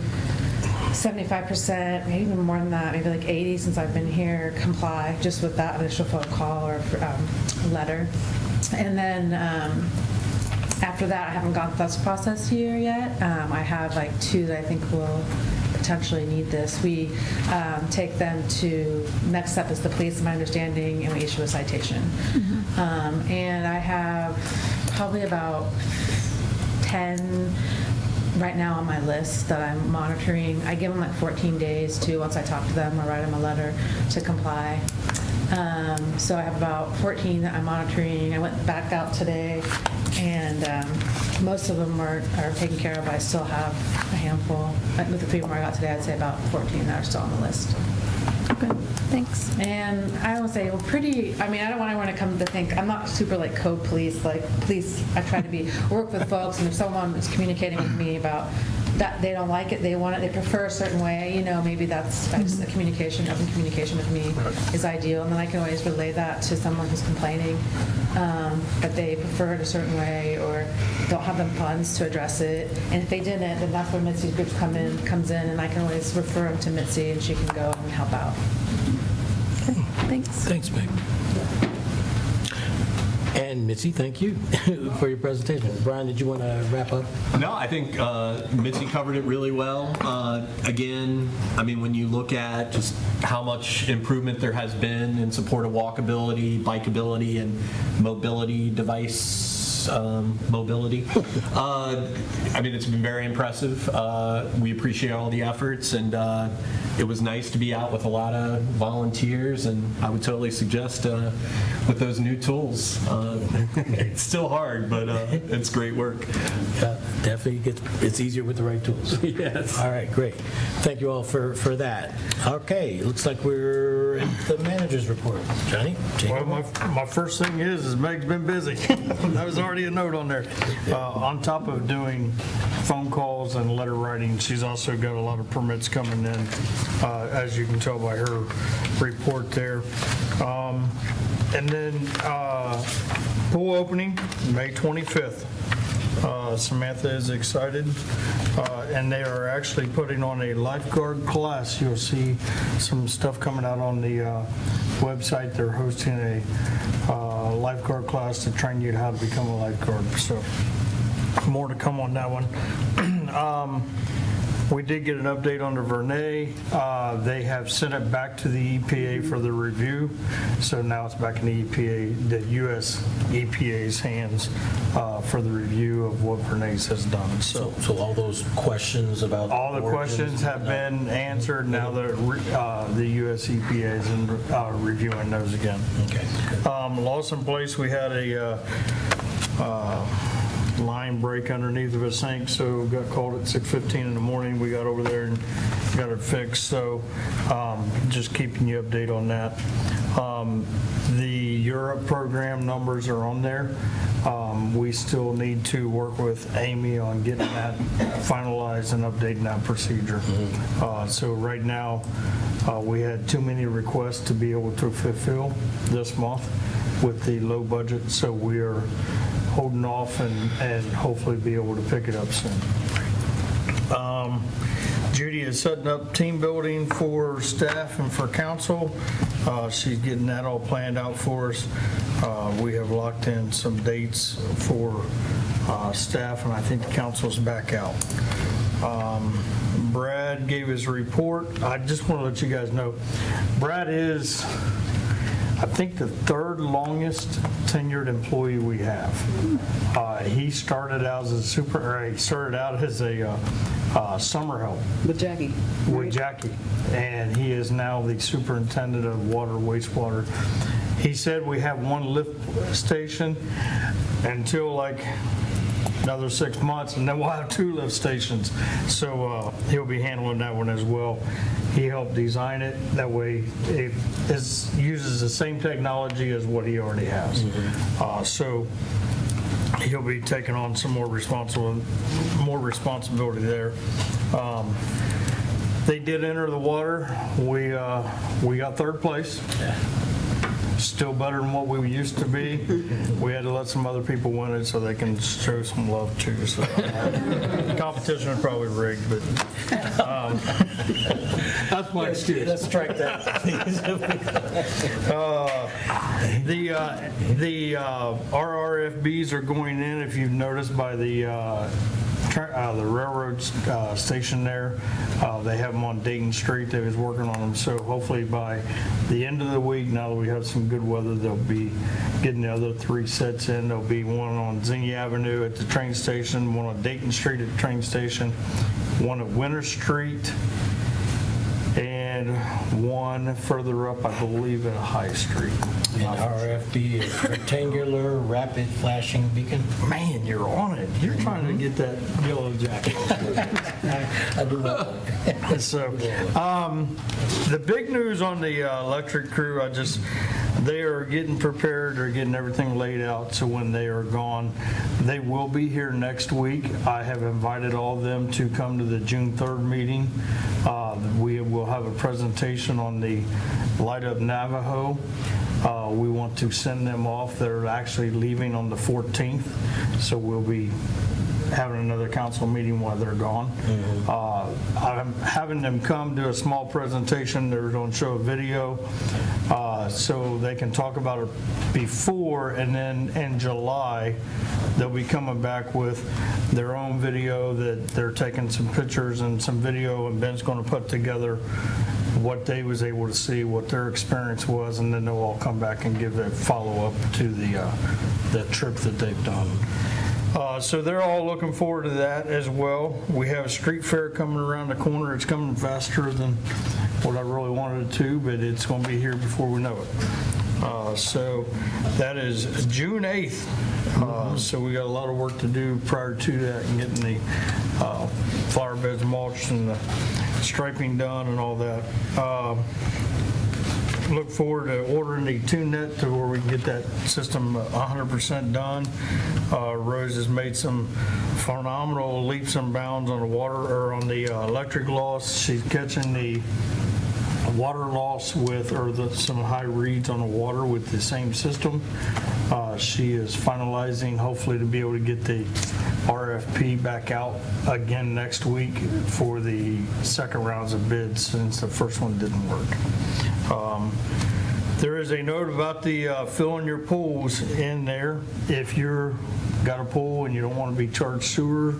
75%, maybe even more than that, maybe like 80 since I've been here, comply just with that initial phone call or letter. And then after that, I haven't gone through that process here yet. I have like 2 that I think will potentially need this. We take them to, next step is the police, my understanding, and we issue a citation. And I have probably about 10 right now on my list that I'm monitoring. I give them like 14 days to, once I talk to them, I write them a letter to comply. So I have about 14 that I'm monitoring. I went back out today, and most of them are taken care of. I still have a handful. With the 3 more I got today, I'd say about 14 that are still on the list. Okay, thanks. And I will say, I don't want anyone to come to think, I'm not super like code police, like police, I try to work with folks, and if someone is communicating with me about that they don't like it, they want it, they prefer a certain way, maybe that's just open communication with me is ideal, and then I can always relay that to someone who's complaining that they prefer it a certain way or don't have the funds to address it. And if they didn't, then that's where Mitzi's group comes in, and I can always refer them to Mitzi, and she can go and help out. Okay, thanks. Thanks, Meg. And Mitzi, thank you for your presentation. Brian, did you want to wrap up? No, I think Mitzi covered it really well. Again, I mean, when you look at just how much improvement there has been in support of walkability, bikeability, and mobility device mobility, I mean, it's been very impressive. We appreciate all the efforts, and it was nice to be out with a lot of volunteers, and I would totally suggest with those new tools. It's still hard, but it's great work. Definitely it's easier with the right tools. Yes. All right, great. Thank you all for that. Okay, looks like we're at the manager's report. Johnny? take it Well, away. my first thing is Meg's been busy. That was already a note on there. On top of doing phone calls and letter writing, she's also got a lot of permits coming in, as you can tell by her report there. And then pool opening, May 25th. Samantha is excited, and they are actually putting on a lifeguard class. You'll see some stuff coming out on the website. They're hosting a lifeguard class to train you how to become a lifeguard. So more to come on that one. We did get an update on the Vernay. They have sent it back to the EPA for the review. So now it's back in the EPA, the US EPA's hands for the review of what Vernay's has done. So So all those questions about all the origins questions have been answered. Now the US EPA is reviewing those again. Okay. Lawson Place, we had a line break underneath of a sink, so got called at 6:15 in the morning. We got over there and got it fixed, so just keeping you update on that. The Europe program numbers are on there. We still need to work with Amy on getting that finalized and updating that procedure. So right now, we had too many requests to be able to fulfill this month with the low budget, so we are holding off and hopefully be able to pick it up soon. Judy is setting up team building for staff and for council. She's getting that all planned out for us. We have locked in some dates for staff, and I think the council's back out. Brad gave his report. I just want to let you guys know, Brad is, I think, the third longest tenured employee we have. He started out as a summer help With Jackie. with Jackie, and he is now the superintendent of water, wastewater. He said we have one lift station until like another 6 months, and then we'll have 2 lift stations. So he'll be handling that one as well. He helped design it. That way it uses the same technology as what he already has. So he'll be taking on some more responsibility there. They did enter the water. We got 3rd place. Still better than what we used to be. We had to let some other people win it so they can show some love too. So the competition is probably rigged, but that's my excuse. Let's strike that. The RRFBs are going in, if you've noticed, by the railroad station there. They have them on Dayton Street. They was working on them. So hopefully by the end of the week, now that we have some good weather, they'll be getting the other 3 sets in. There'll be one on Zinnia Avenue at the train station, one on Dayton Street at the train station, one at Winter Street, and one further up, I believe, at High Street. And RFB is rectangular rapid flashing beacon. Man, you're on it. You're trying to get that yellow jacket. I do that. So, the big news on the electric crew, they are getting prepared, they're getting everything laid out, so when they are gone, they will be here next week. I have invited all of them to come to the June 3rd meeting. We will have a presentation on the Light Up Navajo. We want to send them off. They're actually leaving on the 14th, so we'll be having another council meeting while they're gone. I'm having them come do a small presentation. They're going to show a video so they can talk about it before, and then in July, they'll be coming back with their own video that they're taking some pictures and some video, and Ben's going to put together what they was able to see, what their experience was, and then they'll all come back and give a follow-up to the trip that they've done. So they're all looking forward to that as well. We have a street fair coming around the corner. It's coming faster than what I really wanted it to, but it's going to be here before we know it. So that is June 8th. So we got a lot of work to do prior to that and getting the flower beds mulched and the striping done and all that. Look forward to ordering the TuneNet to where we can get that system 100% done. Rose has made some phenomenal leaps and bounds on the water or on the electric loss. She's catching the water loss with some high reads on the water with the same system. She is finalizing, hopefully, to be able to get the RFP back out again next week for the second rounds of bids since the first one didn't work. There is a note about the filling your pools in there. If you're got a pool and you don't want to be charged sewer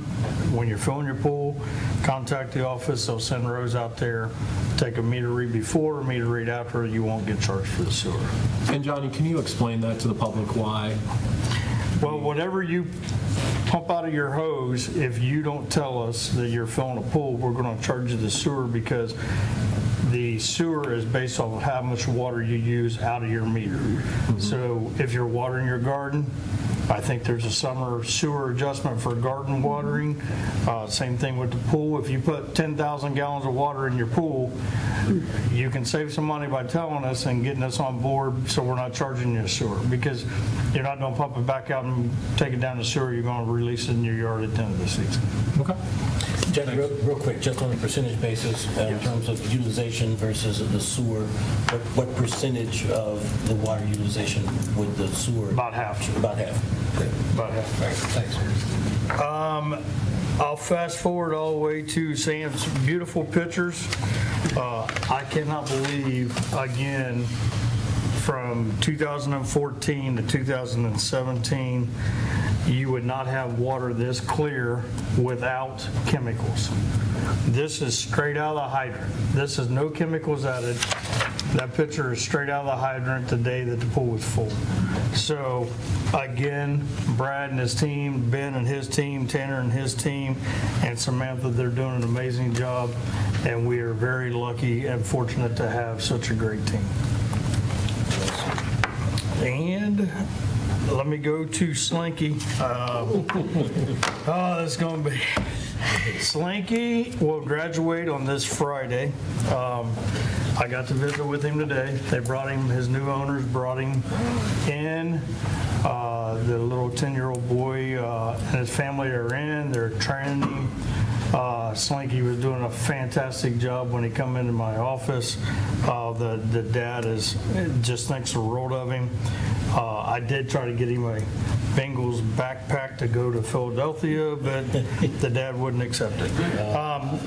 when you're filling your pool, contact the office. They'll send Rose out there, take a meter read before, a meter read after. You won't get charged for the sewer. And Johnny, can you explain that to the public why? Well, whatever you pump out of your hose, if you don't tell us that you're filling a pool, we're going to charge you the sewer, because the sewer is based off of how much water you use out of your meter. So if you're watering your garden, I think there's a summer sewer adjustment for garden watering. Same thing with the pool. If you put 10,000 gallons of water in your pool, you can save some money by telling us and getting us on board so we're not charging you a sewer, because you're not going to pump it back out and take it down the sewer. You're going to release it in your yard at the end of the season. Okay. Jeff, real quick, just on a percentage basis, in terms of utilization versus the sewer, what percentage of the water utilization would the sewer? About half. About half. Great. About half. All right, thanks. I'll fast forward all the way to Sam's beautiful pictures. I cannot believe, again, from 2014 to 2017, you would not have water this clear without chemicals. This is straight out of the hydrant. This is no chemicals added. That picture is straight out of the hydrant the day that the pool was full. So again, Brad and his team, Ben and his team, Tanner and his team, and Samantha, they're doing an amazing job, and we are very lucky and fortunate to have such a great team. And let me go to Slinky. It's going to be... Slinky will graduate on this Friday. I got to visit with him today. They brought him, his new owners brought him in. The little 10-year-old boy and his family are in. They're training him. Slinky was doing a fantastic job when he come into my office. The dad just thinks the world of him. I did try to get him a Bengals backpack to go to Philadelphia, but the dad wouldn't accept it.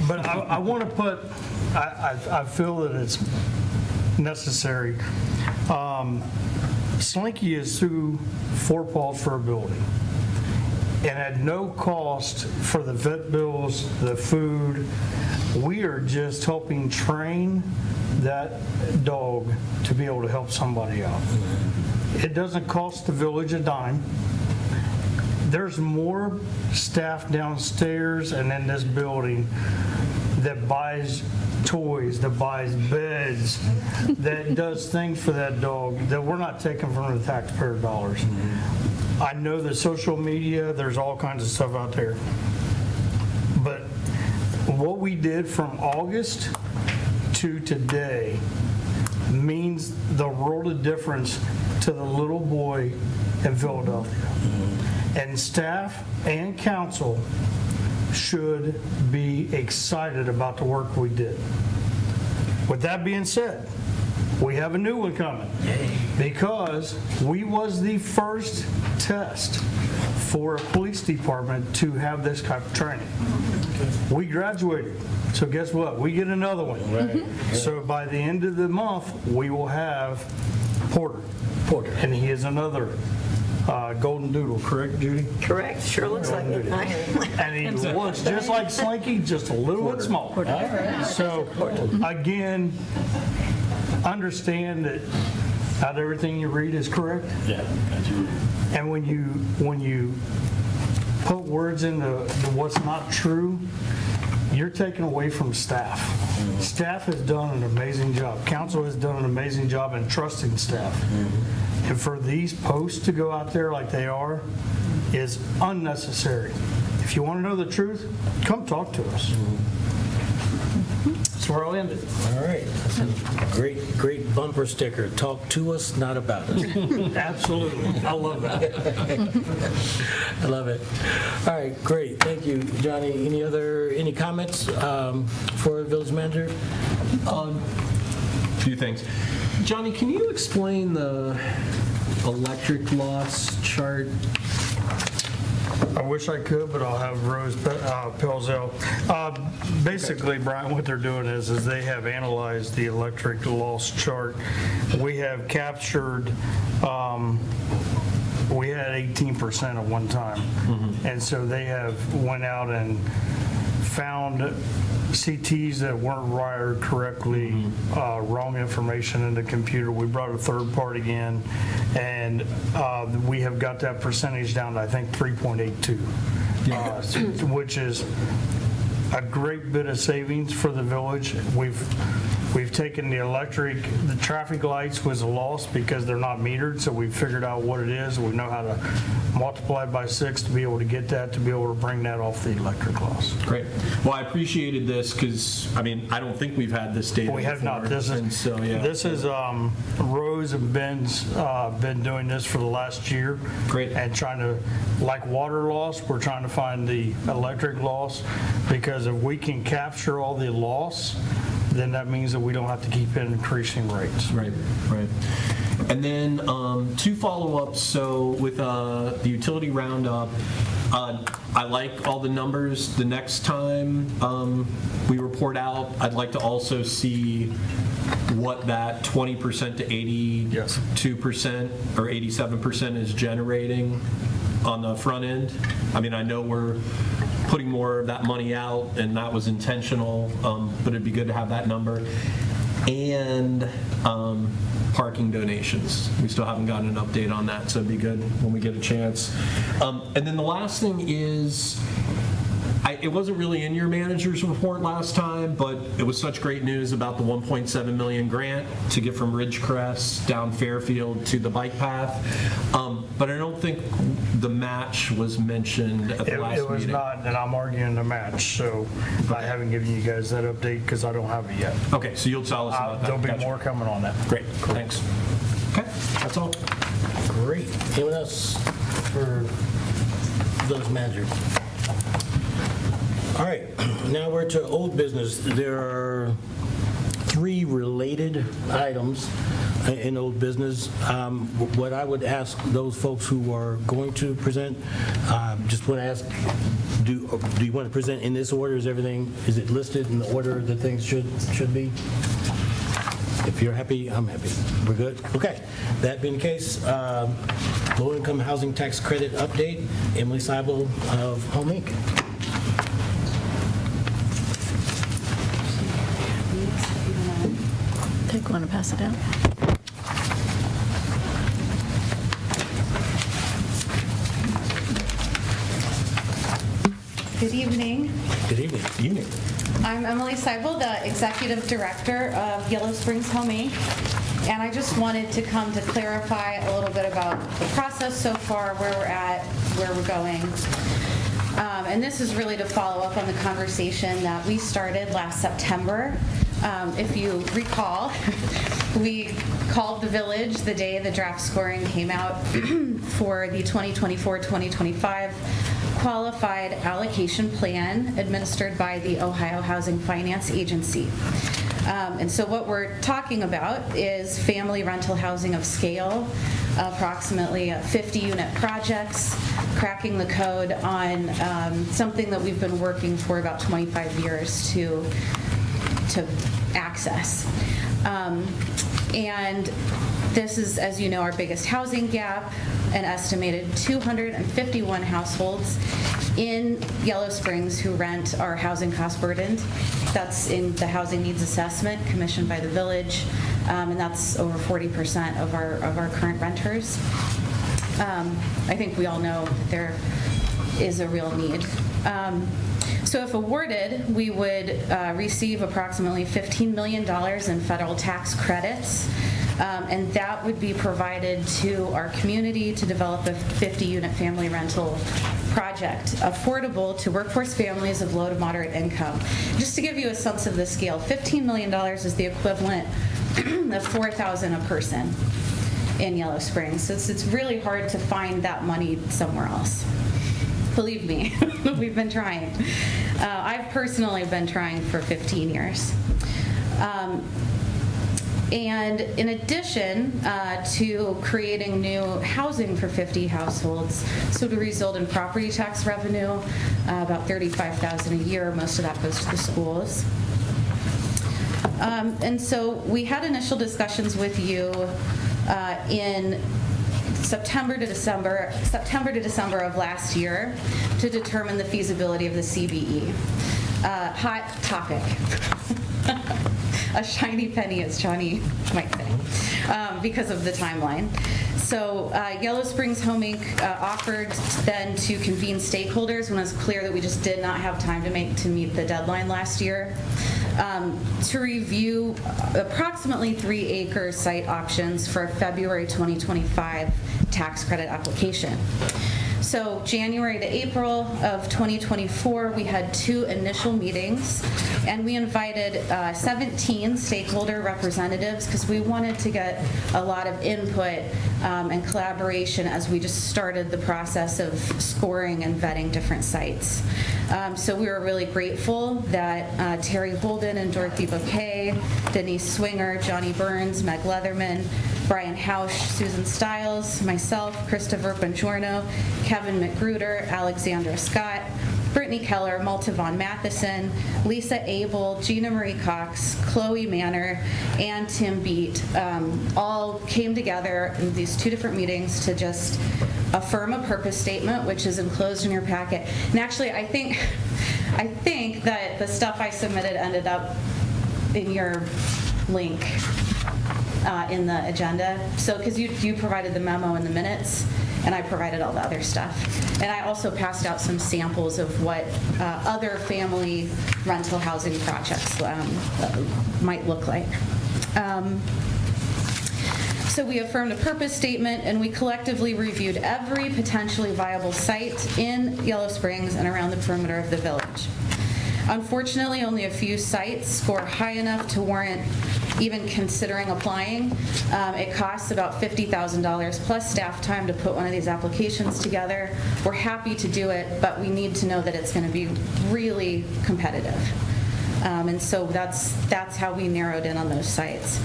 But I want to put, I feel that it's necessary. Slinky is through Four Paws for a building. And at no cost for the vet bills, the food, we are just helping train that dog to be able to help somebody out. It doesn't cost the village a dime. There's more staff downstairs and in this building that buys toys, that buys beds, that does things for that dog that we're not taking from the taxpayer dollars. I know that social media, there's all kinds of stuff out there. But what we did from August to today means the world of difference to the little boy in Philadelphia. And staff and council should be excited about the work we did. With that being said, We have a new one coming. Because we was the first test for a police department to have this type of training. We graduated. So guess what? We get another one. Right. So by the end of the month, we will have Porter. And he is another golden doodle, correct, Judy? Correct, sure looks like it. And he looks just like Slinky, just a little bit smaller. So again, understand that not everything you read is correct. Yeah, gotcha. And when you put words into what's not true, you're taking away from staff. Staff has done an amazing job. Council has done an amazing job in trusting staff. And for these posts to go out there like they are is unnecessary. If you want to know the truth, come talk to us. That's where I'll end it. All right. That's a great bumper sticker. Talk to us, not about us. Absolutely. I love that. I love it. All right, great. Thank you, Johnny. Any comments for village manager? Few things. Johnny, can you explain the electric loss chart? I wish I could, but I'll have Rose Pelzel. Basically, Brian, what they're doing is they have analyzed the electric loss chart. We have captured, we had 18% at one time. And so they have went out and found CTs that weren't wired correctly, wrong information in the computer. We brought a third party in, and we have got that percentage down to, I think, 3.82, which is a great bit of savings for the village. We've taken the traffic lights was a loss because they're not metered, so we've figured out what it is. We know how to multiply it by 6 to be able to get that, to be able to bring that off the electric loss. Great. Well, I appreciated this because, I don't think we've had this data We have not. before. This is Rose and Ben's been doing this for the last year. Great. And trying to, like water loss, we're trying to find the electric loss, because if we can capture all the loss, then that means that we don't have to keep increasing rates. Right. And then 2 follow-ups. So with the utility roundup, I like all the numbers. The next time we report out, I'd like to also see what that 20% to 82% or 87% is generating on the front end. I know we're putting more of that money out, and that was intentional, but it'd be good to have that number. And parking donations. We still haven't gotten an update on that, so it'd be good when we get a chance. And then the last thing is, it wasn't really in your manager's report last time, but it was such great news about the $1.7 million grant to get from Ridgecrest down Fairfield to the bike path. But I don't think the match was mentioned at the last meeting. It was not, and I'm arguing the match, so I haven't given you guys that update because I don't have it yet. Okay, so you'll tell us about that. There'll be Gotcha. more coming on that. Great, thanks. Okay, that's all. Great. Anyone else for village manager? All right, now we're to old business. There are 3 related items in old business. What I would ask those folks who are going to present, just want to ask, do you want to present in this order? Is it listed in the order that things should be? If you're happy, I'm happy. We're good? Okay. That being the case, low-income housing tax credit update, Emily Seibel of Home Inc. Take one and pass it down. Good evening. Good evening. I'm Emily Seibel, the Executive Director of Yellow Springs Home Inc. And I just wanted to come to clarify a little bit about the process so far, where we're at, where we're going. And this is really to follow up on the conversation that we started last September. If you recall, we called the village the day the draft scoring came out for the 2024-2025 qualified allocation plan administered by the Ohio Housing Finance Agency. And so what we're talking about is family rental housing of scale, approximately 50-unit projects, cracking the code on something that we've been working for about 25 years to access. And this is, as you know, our biggest housing gap, an estimated 251 households in Yellow Springs who rent are housing cost burdened. That's in the housing needs assessment commissioned by the village, and that's over 40% of our current renters. I think we all know that there is a real need. So if awarded, we would receive approximately $15 million in federal tax credits, and that would be provided to our community to develop a 50-unit family rental project, affordable to workforce families of low to moderate income. Just to give you a sense of the scale, $15 million is the equivalent of $4,000 a person in Yellow Springs. So it's really hard to find that money somewhere else. Believe me, we've been trying. I've personally been trying for 15 years. And in addition to creating new housing for 50 households, so to result in property tax revenue, about $35,000 a year, most of that goes to the schools. And so we had initial discussions with you in September to December of last year to determine the feasibility of the CBE. Hot topic. A shiny penny, as Johnny might say, because of the timeline. So Yellow Springs Home Inc. Offered then to convene stakeholders when it was clear that we just did not have time to meet the deadline last year, to review approximately 3-acre site options for a February 2025 tax credit application. So January to April of 2024, we had 2 initial meetings, and we invited 17 stakeholder representatives because we wanted to get a lot of input and collaboration as we just started the process of scoring and vetting different sites. So we were really grateful that Terry Holden and Dorothy Bouquet, Denise Swinger, Johnny Burns, Meg Leatherman, Brian Housh, Susan Stiles, myself, Christopher Bongiorno, Kevin McGruder, Alexandra Scott, Brittany Keller, Malta Von Matheson, Lisa Abel, Gina Marie Cox, Chloe Manor, and Tim Beat all came together in these 2 different meetings to just affirm a purpose statement, which is enclosed in your packet. And actually, I think that the stuff I submitted ended up in your link in the agenda. So, because you provided the memo in the minutes, and I provided all the other stuff. And I also passed out some samples of what other family rental housing projects might look like. So we affirmed a purpose statement, and we collectively reviewed every potentially viable site in Yellow Springs and around the perimeter of the village. Unfortunately, only a few sites score high enough to warrant even considering applying. It costs about $50,000 plus staff time to put one of these applications together. We're happy to do it, but we need to know that it's going to be really competitive. And so that's how we narrowed in on those sites.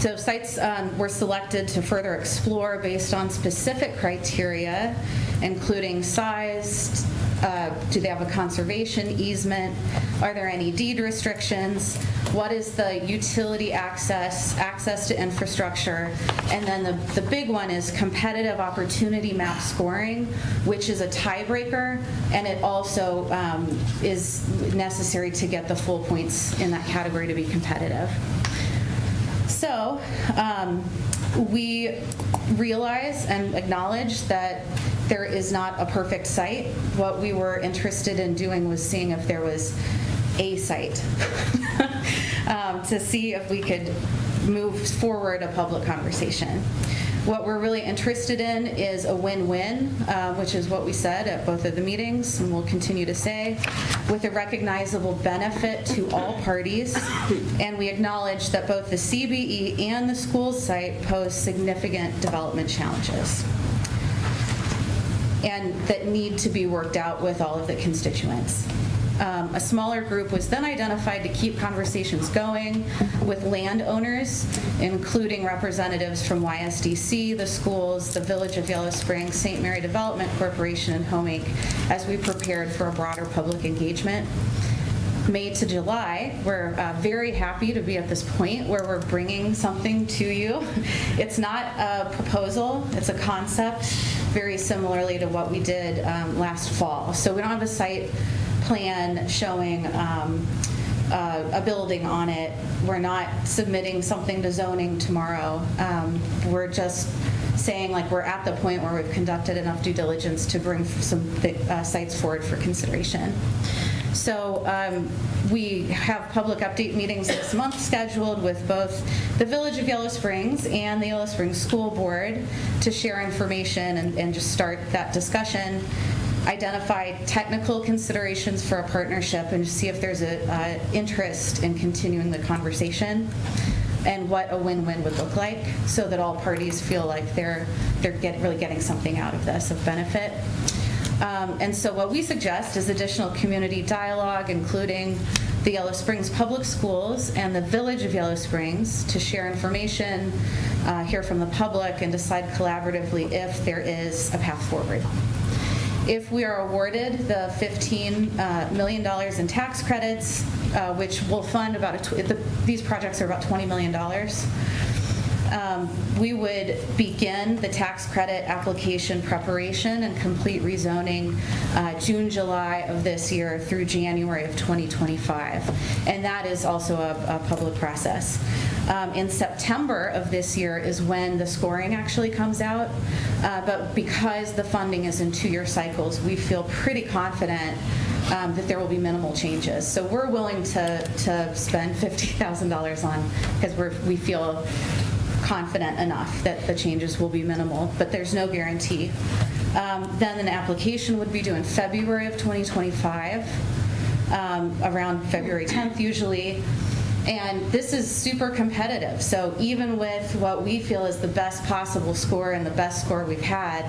So sites were selected to further explore based on specific criteria, including size. Do they have a conservation easement? Are there any deed restrictions? What is the utility access to infrastructure? And then the big one is competitive opportunity map scoring, which is a tiebreaker, and it also is necessary to get the full points in that category to be competitive. So we realize and acknowledge that there is not a perfect site. What we were interested in doing was seeing if there was a site to see if we could move forward a public conversation. What we're really interested in is a win-win, which is what we said at both of the meetings, and we'll continue to say, with a recognizable benefit to all parties. And we acknowledge that both the CBE and the school site pose significant development challenges and that need to be worked out with all of the constituents. A smaller group was then identified to keep conversations going with landowners, including representatives from YSDC, the schools, the Village of Yellow Springs, St. Mary Development Corporation, and Home Inc., as we prepared for a broader public engagement. May to July, we're very happy to be at this point where we're bringing something to you. It's not a proposal, it's a concept, very similarly to what we did last fall. So we don't have a site plan showing a building on it. We're not submitting something to zoning tomorrow. We're just saying like we're at the point where we've conducted enough due diligence to bring some sites forward for consideration. So we have public update meetings this month scheduled with both the Village of Yellow Springs and the Yellow Springs School Board to share information and just start that discussion, identify technical considerations for a partnership, and see if there's an interest in continuing the conversation and what a win-win would look like so that all parties feel like they're really getting something out of this, of benefit. And so what we suggest is additional community dialogue, including the Yellow Springs Public Schools and the Village of Yellow Springs, to share information, hear from the public, and decide collaboratively if there is a path forward. If we are awarded the $15 million in tax credits, which will fund about, these projects are about $20 million, we would begin the tax credit application preparation and complete rezoning June, July of this year through January of 2025. And that is also a public process. In September of this year is when the scoring actually comes out. But because the funding is in 2-year cycles, we feel pretty confident that there will be minimal changes. So we're willing to spend $50,000 on, because we feel confident enough that the changes will be minimal, but there's no guarantee. Then an application would be due in February of 2025, around February 10th usually. And this is super competitive. So even with what we feel is the best possible score and the best score we've had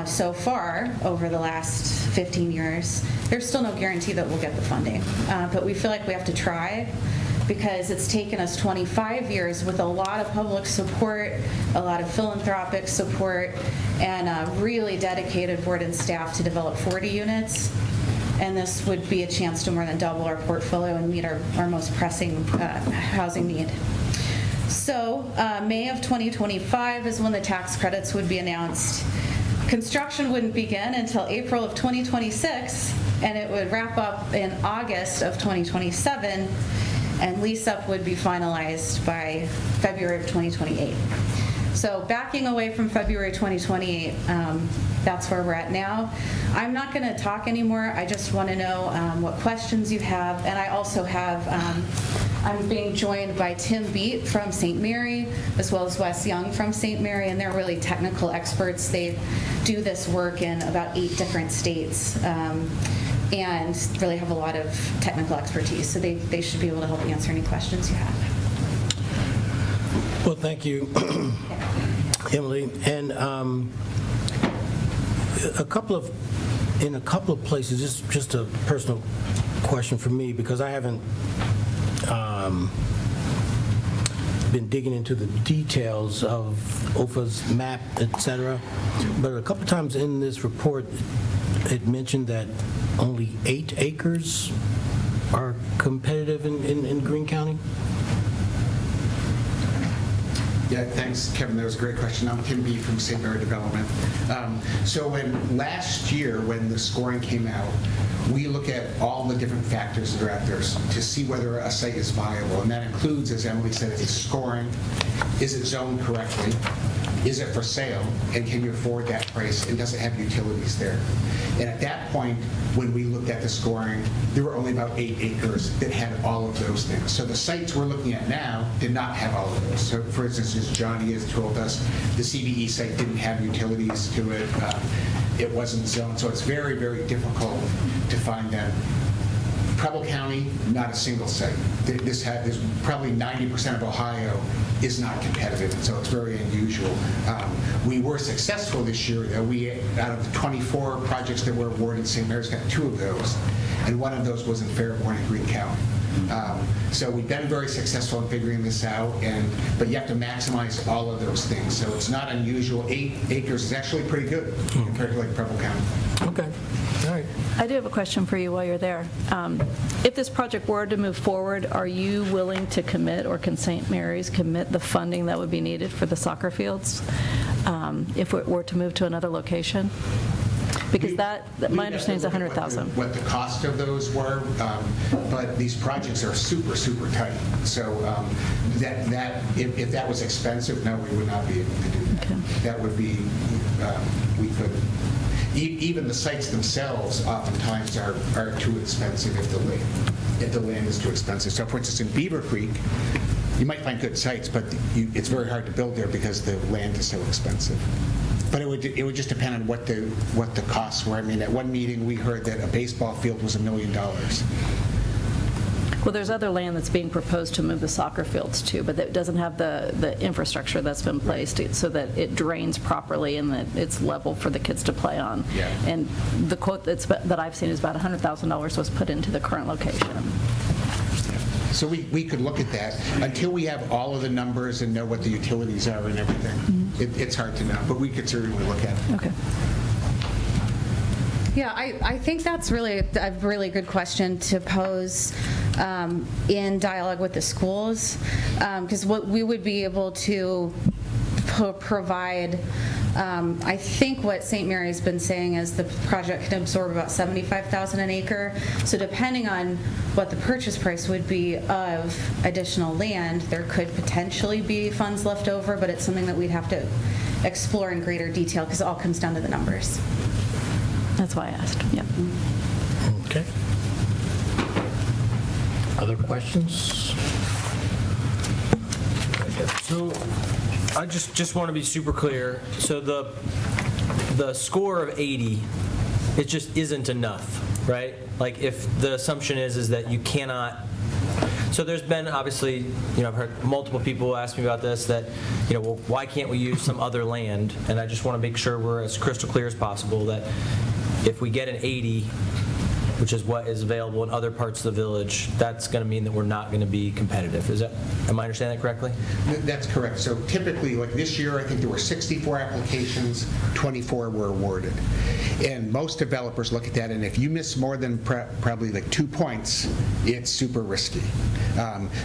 so far over the last 15 years, there's still no guarantee that we'll get the funding. But we feel like we have to try, because it's taken us 25 years with a lot of public support, a lot of philanthropic support, and really dedicated board and staff to develop 40 units. And this would be a chance to more than double our portfolio and meet our most pressing housing need. So May of 2025 is when the tax credits would be announced. Construction wouldn't begin until April of 2026, and it would wrap up in August of 2027, and lease-up would be finalized by February of 2028. So backing away from February 2028, that's where we're at now. I'm not going to talk anymore. I just want to know what questions you have. And I also have, I'm being joined by Tim Beat from St. Mary, as well as Wes Young from St. Mary, and they're really technical experts. They do this work in about 8 different states. And really have a lot of technical expertise, so they should be able to help answer any questions you have. Well, thank you, Emily. And in a couple of places, just a personal question for me, because I haven't been digging into the details of OFA's map, et cetera, but a couple times in this report, it mentioned that only 8 acres are competitive in Greene County? Yeah, thanks, Kevin. That was a great question. I'm Tim B. from St. Mary Development. So last year, when the scoring came out, we look at all the different factors that are out there to see whether a site is viable. And that includes, as Emily said, it's scoring. Is it zoned correctly? Is it for sale? And can you afford that price? And does it have utilities there? And at that point, when we looked at the scoring, there were only about 8 acres that had all of those things. So the sites we're looking at now did not have all of those. So for instance, as Johnny has told us, the CBE site didn't have utilities to it. It wasn't zoned. So it's very, very difficult to find them Preble County, not a single site. There's probably 90% of Ohio is not competitive, and so it's very unusual. We were successful this year, though. Out of the 24 projects that were awarded, St. Mary's got 2 of those, and one of those was in Fairborn and Greene County. So we've been very successful in figuring this out, but you have to maximize all of those things. So it's not unusual. 8 acres is actually pretty good compared to like Preble County. Okay, all right. I do have a question for you while you're there. If this project were to move forward, are you willing to commit, or can St. Mary's commit the funding that would be needed for the soccer fields if it were to move to another location? Because my understanding is $100,000. What the cost of those were, but these projects are super, super tight. So if that was expensive, no, we would not be able to do that. Okay. That would be, we could. Even the sites themselves oftentimes are too expensive if the land is too expensive. So for instance, in Beaver Creek, you might find good sites, but it's very hard to build there because the land is so expensive. But it would just depend on what the costs were. I mean, at one meeting, we heard that a baseball field was $1 million. Well, there's other land that's being proposed to move the soccer fields to, but it doesn't have the infrastructure that's been placed so that it drains properly and that it's level for the kids to play on. Yeah. And the quote that I've seen is about $100,000 was put into the current location. So we could look at that. Until we have all of the numbers and know what the utilities are and everything, it's hard to know, but we could certainly look at it. Okay. Yeah, I think that's really a really good question to pose in dialogue with the schools, because what we would be able to provide, I think what St. Mary's been saying is the project can absorb about $75,000 an acre. So depending on what the purchase price would be of additional land, there could potentially be funds left over, but it's something that we'd have to explore in greater detail because it all comes down to the numbers. That's why I asked. Yep. Okay. Other questions? So I just want to be super clear. So the score of 80, it just isn't enough, right? Like if the assumption is that you cannot. So there's been obviously, I've heard multiple people ask me about this, that, well, why can't we use some other land? And I just want to make sure we're as crystal clear as possible that if we get an 80, which is what is available in other parts of the village, that's going to mean that we're not going to be competitive. Am I understanding that correctly? That's correct. So typically, like this year, I think there were 64 applications, 24 were awarded. And most developers look at that, and if you miss more than probably like 2 points, it's super risky.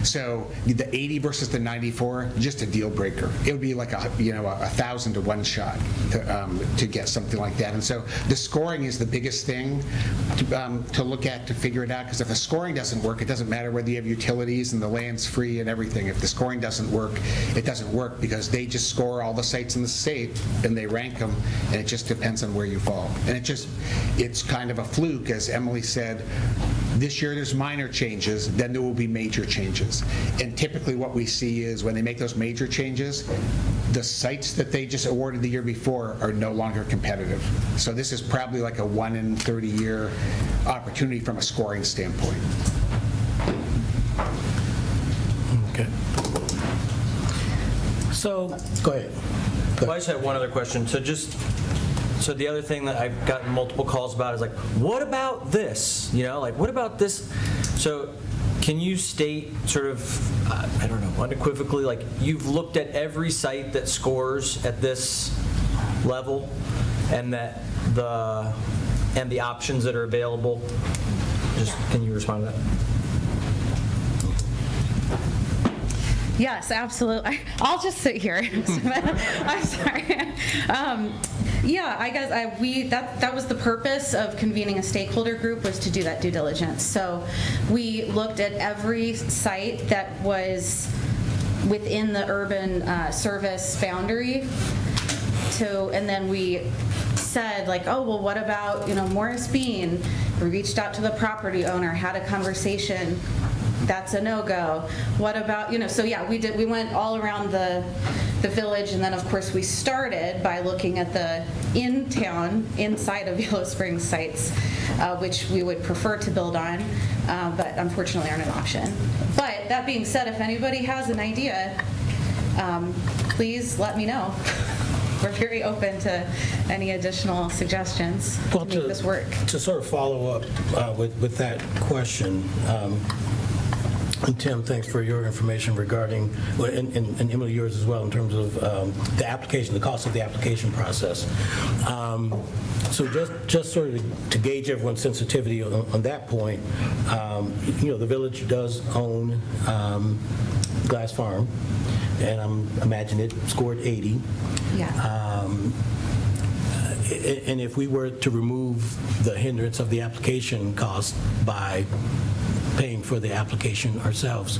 So the 80 versus the 94, just a deal breaker. It would be like 1,000 to 1 shot to get something like that. And so the scoring is the biggest thing to look at to figure it out, because if the scoring doesn't work, it doesn't matter whether you have utilities and the land's free and everything. If the scoring doesn't work, it doesn't work because they just score all the sites in the state and they rank them, and it just depends on where you fall. And it's kind of a fluke, as Emily said. This year there's minor changes, then there will be major changes. And typically what we see is when they make those major changes, the sites that they just awarded the year before are no longer competitive. So this is probably like a 1 in 30 year opportunity from a scoring standpoint. Okay. So, go ahead. Well, I just had one other question. So the other thing that I've gotten multiple calls about is like, what about this? What about this? So can you state sort of, I don't know, unequivocally, like you've looked at every site that scores at this level and the options that are available? Can you respond to that? Yes, absolutely. I'll just sit here. I'm sorry. Yeah, I guess that was the purpose of convening a stakeholder group, was to do that due diligence. So we looked at every site that was within the urban service boundary, and then we said like, oh, well, what about Morris Bean? We reached out to the property owner, had a conversation that's a no-go. What about, so yeah, we went all around the village, and then of course we started by looking at the in-town, inside of Yellow Springs sites, which we would prefer to build on, but unfortunately aren't an option. But that being said, if anybody has an idea, please let me know. We're very open to any additional suggestions to make this work. To sort of follow up with that question, and Tim, thanks for your information regarding, and Emily, yours as well, in terms of the application, the cost of the application process. So just sort of to gauge everyone's sensitivity on that point, the village does own Glass Farm, and I imagine it scored 80. Yeah. And if we were to remove the hindrance of the application cost by paying for the application ourselves,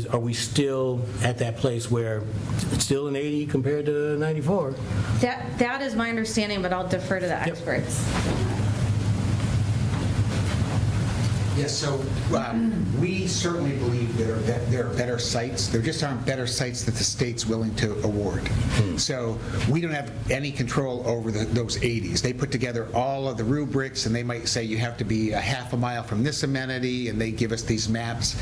are we still at that place where it's still an 80 compared to 94? That is my understanding, but I'll defer to the experts. Yes, so we certainly believe there are better sites. There just aren't better sites that the state's willing to award. So we don't have any control over those 80s. They put together all of the rubrics, and they might say you have to be a half a mile from this amenity, and they give us these maps,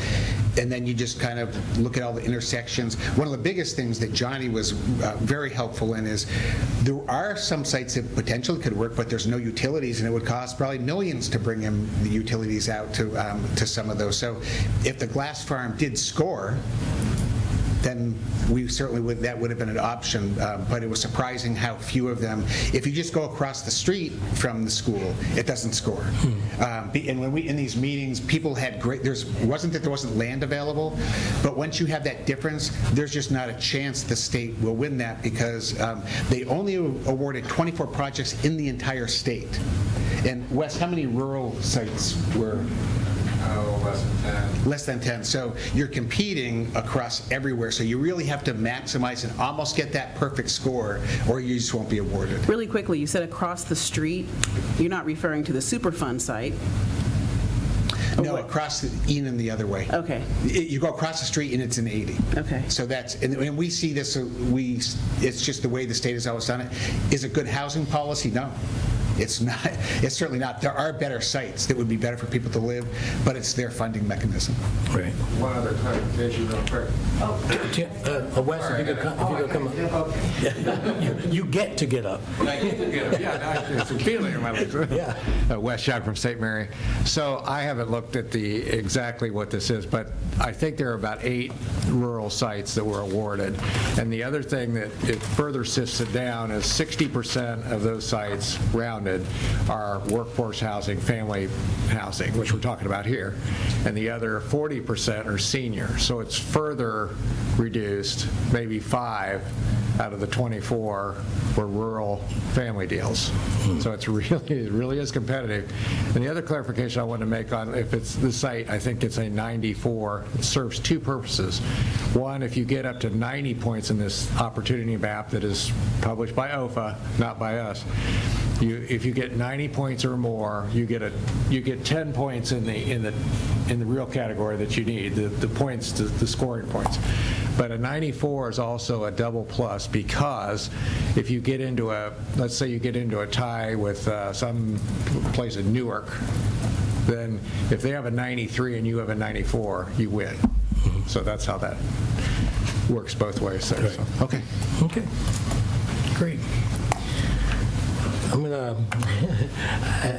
and then you just kind of look at all the intersections. One of the biggest things that Johnny was very helpful in is there are some sites that potentially could work, but there's no utilities, and it would cost probably millions to bring in the utilities out to some of those. So if the Glass Farm did score, then we certainly would, that would have been an option, but it was surprising how few of them, if you just go across the street from the school, it doesn't score. And when we, in these meetings, people had great, wasn't that there wasn't land available, but once you have that difference, there's just not a chance the state will win that, because they only awarded 24 projects in the entire state. And Wes, how many rural sites were? Less than 10. Less than 10. So you're competing across everywhere. So you really have to maximize and almost get that perfect score, or you just won't be awarded. Really quickly, you said across the street. You're not referring to the Superfund site? No, across Enon the other way. Okay. You go across the street and it's an 80. Okay. So that's, and we see this, it's just the way the state has always done it. Is it good housing policy? No. It's not. It's certainly not. There are better sites that would be better for people to live, but it's their funding mechanism. Right. One other clarification real quick. Wes, if you could come up. You get to get up. I get to get up. Yeah, it's a feeling in my legs. Yeah. Wes Shad from St. Mary. So I haven't looked at exactly what this is, but I think there are about 8 rural sites that were awarded. And the other thing that it further sifts it down is 60% of those sites rounded are workforce housing, family housing, which we're talking about here, and the other 40% are senior. So it's further reduced, maybe 5 out of the 24 were rural family deals. So it really is competitive. And the other clarification I want to make on if it's the site, I think it's a 94. It serves 2 purposes. One, if you get up to 90 points in this opportunity map that is published by OFA, not by us, if you get 90 points or more, you get 10 points in the real category that you need, the points, the scoring points. But a 94 is also a double plus, because if you get into let's say you get into a tie with some place in Newark, then if they have a 93 and you have a 94, you win. So that's how that works both ways there. Right. So. Okay. Great. I'm going to,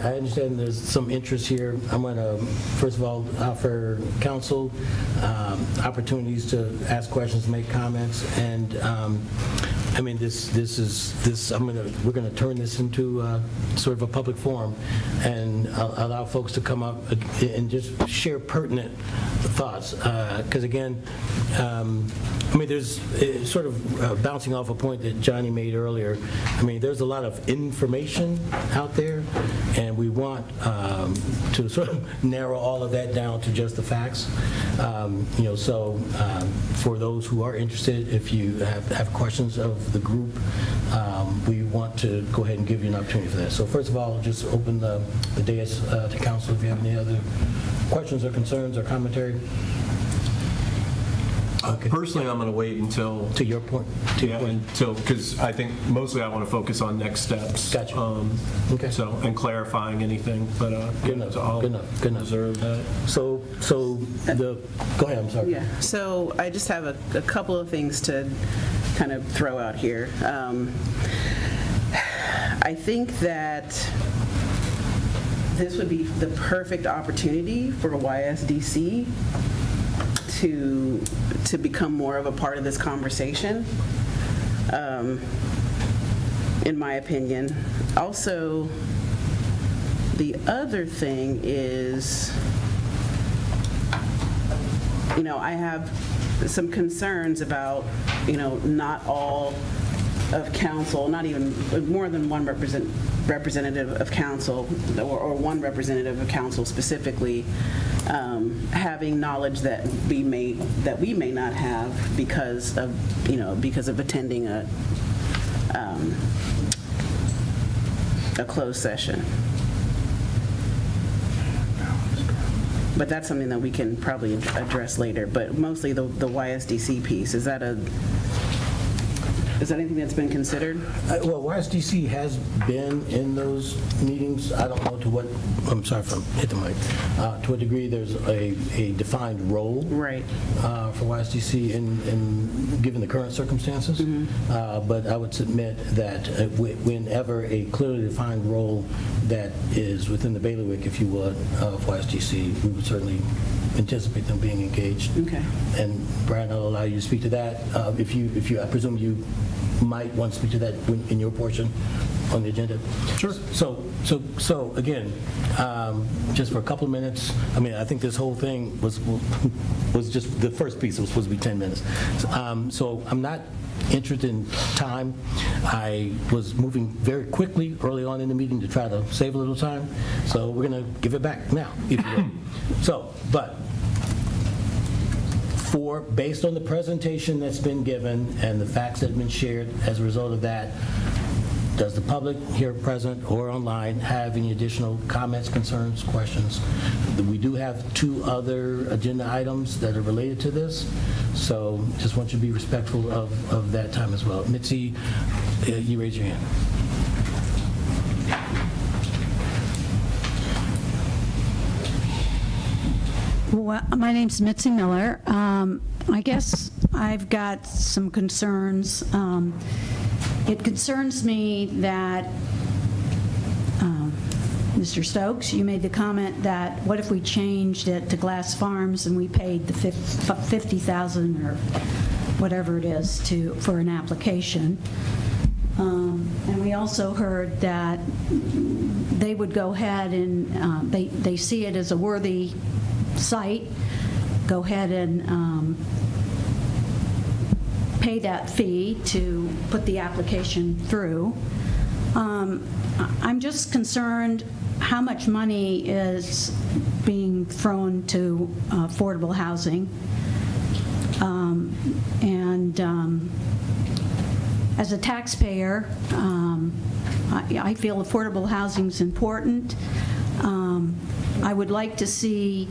I understand there's some interest here. I'm going to, first of all, offer council opportunities to ask questions, make comments, and I mean, we're going to turn this into sort of a public forum and allow folks to come up and just share pertinent thoughts. Because again, I mean, there's sort of bouncing off a point that Johnny made earlier. I mean, there's a lot of information out there, and we want to sort of narrow all of that down to just the facts. So for those who are interested, if you have questions of the group, we want to go ahead and give you an opportunity for that. So first of all, just open the dais to council if you have any other questions or concerns or commentary. Okay. Personally, I'm going to wait until, To your point. because I think mostly I want to focus on next steps. Gotcha. Okay. So, and clarifying anything, but Good enough, so I'll good enough, good enough. reserve that. So go ahead, I'm sorry. Yeah, so I just have a couple of things to kind of throw out here. I think that this would be the perfect opportunity for YSDC to become more of a part of this conversation, in my opinion. Also, the other thing is, I have some concerns about, not all of council, not even more than one representative of council, or one representative of council specifically, having knowledge that we may not have because of attending a closed session. But that's something that we can probably address later. But mostly the YSDC piece, is that anything that's been considered? Well, YSDC has been in those meetings. I don't know to what, I'm sorry if I hit the mic, to what degree there's a defined role Right. For YSDC in given the current circumstances. But I would submit that whenever a clearly defined role that is within the bailiwick, if you would, of YSDC, we would certainly anticipate them being engaged. Okay. And Brad, I'll allow you to speak to that. If you, I presume you might want to speak to that in your portion on the agenda. Sure. So again, just for a couple of minutes, I think this whole thing was just, the first piece was supposed to be 10 minutes. So I'm not interested in time. I was moving very quickly early on in the meeting to try to save a little time. So we're going to give it back now, if you will. Based on the presentation that's been given and the facts that have been shared as a result of that, does the public here present or online have any additional comments, concerns, questions? We do have 2 other agenda items that are related to this, so just want you to be respectful of that time as well. Mitzi, you raise your hand. Well, my name's Mitzi Miller. I guess I've got some concerns. It concerns me that, Mr. Stokes, you made the comment that what if we changed it to Glass Farms and we paid the $50,000 or whatever it is for an application. And we also heard that they would go ahead and they see it as a worthy site, go ahead and pay that fee to put the application through. I'm just concerned how much money is being thrown to affordable housing. As a taxpayer, I feel affordable housing is important. I would like to see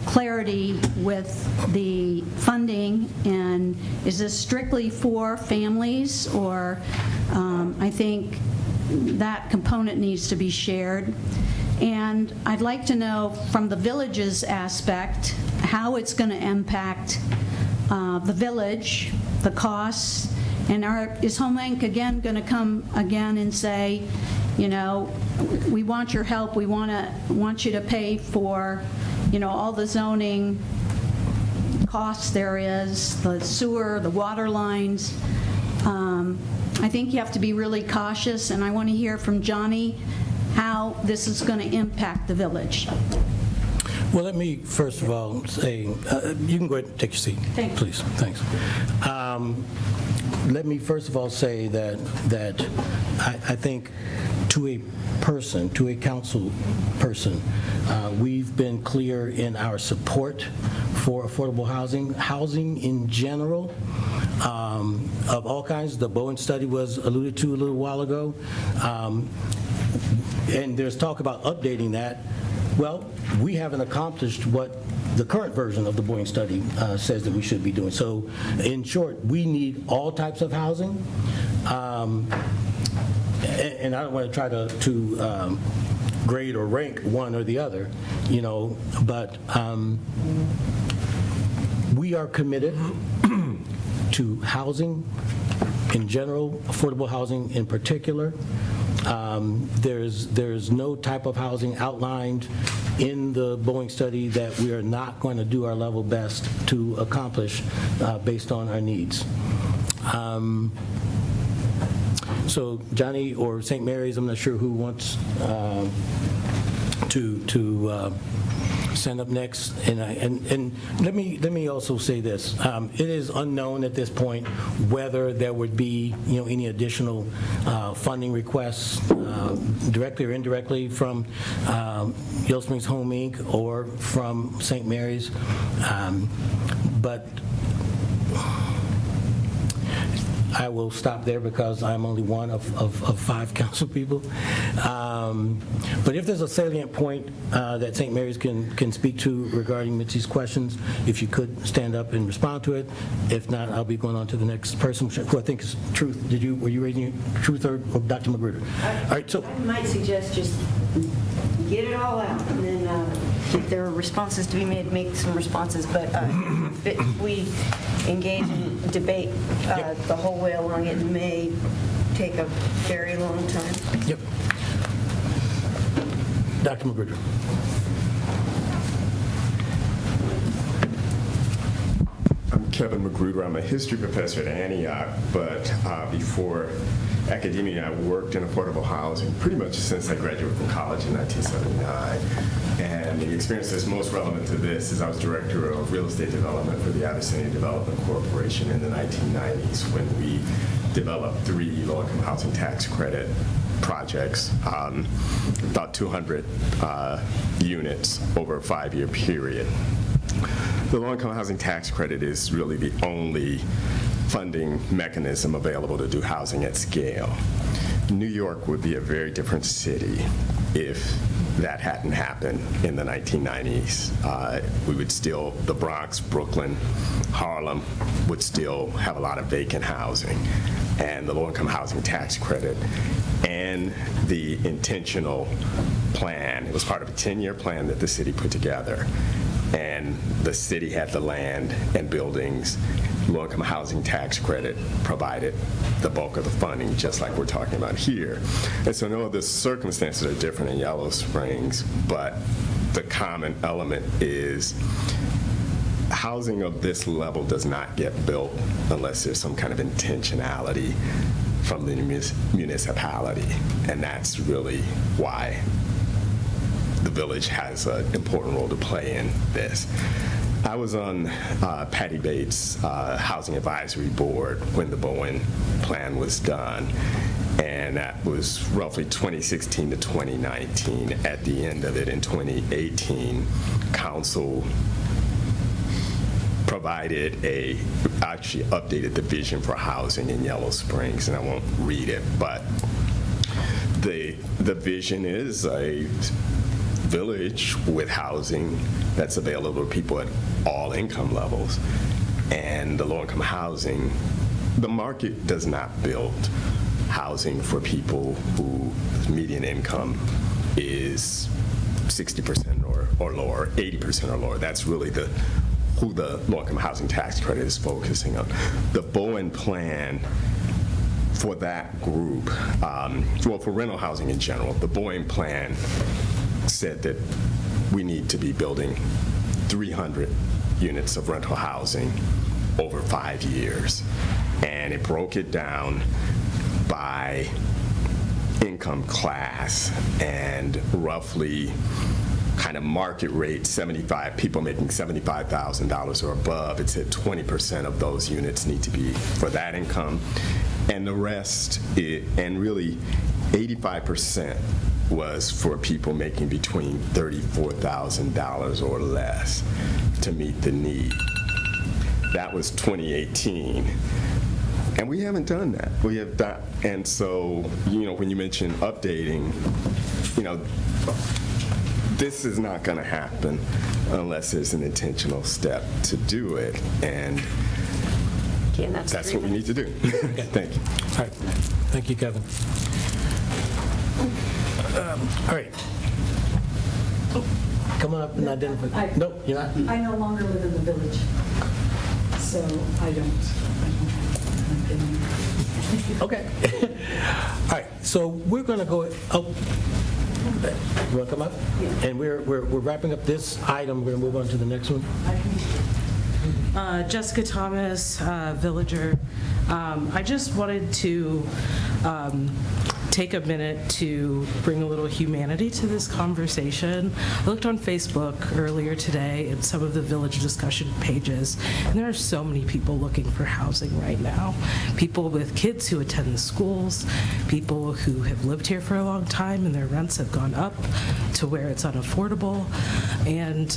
clarity with the funding, and is this strictly for families, or I think that component needs to be shared. And I'd like to know from the village's aspect how it's going to impact the village, the costs, and is HomeLink again going to come again and say, we want your help, we want you to pay for, all the zoning costs there is, the sewer, the water lines. I think you have to be really cautious, and I want to hear from Johnny how this is going to impact the village. Well, let me first of all say, you can go ahead and take your seat. Thanks. Please, thanks. Let me first of all say that I think to a person, to a council person, we've been clear in our support for affordable housing. Housing in general of all kinds. The Bowen study was alluded to a little while ago. And there's talk about updating that. Well, we haven't accomplished what the current version of the Bowen study says that we should be doing. So in short, we need all types of housing. And I don't want to try to grade or rank one or the other, but we are committed to housing in general, affordable housing in particular. There's no type of housing outlined in the Boeing study that we are not going to do our level best to accomplish based on our needs. So Johnny or St. Mary's, I'm not sure who wants to stand up next. And let me also say this: it is unknown at this point whether there would be any additional funding requests, directly or indirectly, from Yellow Springs Home Inc. or from St. Mary's, but I will stop there because I'm only one of 5 council people. But if there's a salient point that St. Mary's can speak to regarding Mitzi's questions, if you could stand up and respond to it. If not, I'll be going on to the next person, who I think is Truth. Were you raising Truth or Dr. Magruder? All right, so I might suggest just get it all out, and then if there are responses to be made, make some responses. But if we engage in debate the whole way along, it may take a very long time. Yep. Dr. Magruder. I'm Kevin Magruder. I'm a history professor at Antioch, but before academia, I worked in affordable housing pretty much since I graduated from college in 1979. And the experience that's most relevant to this is I was director of real estate development for the Abyssinia Development Corporation in the 1990s when we developed 3 low-income housing tax credit projects, about 200 units over a 5-year period. The low-income housing tax credit is really the only funding mechanism available to do housing at scale. New York would be a very different city if that hadn't happened in the 1990s. We would still, the Bronx, Brooklyn, Harlem would still have a lot of vacant housing. And the low-income housing tax credit and the intentional plan, it was part of a 10-year plan that the city put together. And the city had the land and buildings. Low-income housing tax credit provided the bulk of the funding, just like we're talking about here. And so no, the circumstances are different in Yellow Springs, but the common element is housing of this level does not get built unless there's some kind of intentionality from the municipality. And that's really why the village has an important role to play in this. I was on Patty Bates' Housing Advisory Board when the Bowen plan was done, and that was roughly 2016 to 2019. At the end of it, in 2018, council provided actually updated the vision for housing in Yellow Springs, and I won't read it, but the vision is a village with housing that's available to people at all income levels. And the low-income housing, the market does not build housing for people whose median income is 60% or lower, 80% or lower. That's really who the low-income housing tax credit is focusing on. The Bowen plan for that group, well, for rental housing in general, the Bowen plan said that we need to be building 300 units of rental housing over 5 years. And it broke it down by income class and roughly kind of market rate, people making $75,000 or above. It said 20% of those units need to be for that income. And the rest, and really 85% was for people making between $34,000 or less to meet the need. That was 2018. And we haven't done that. We have done, and so, when you mention updating, this is not going to happen unless there's an intentional step to do it, and that's what we need to do. Thank you. All right. Thank you, Kevin. All right. Come on up and identify. Nope, you're not? I no longer live in the village, so I don't. Okay. All right, so we're going to go, you want to come up? Yeah. And we're wrapping up this item. We're going to move on to the next one. Jessica Thomas, villager. I just wanted to take a minute to bring a little humanity to this conversation. I looked on Facebook earlier today at some of the village discussion pages, and there are so many people looking for housing right now. People with kids who attend the schools, people who have lived here for a long time and their rents have gone up to where it's unaffordable. And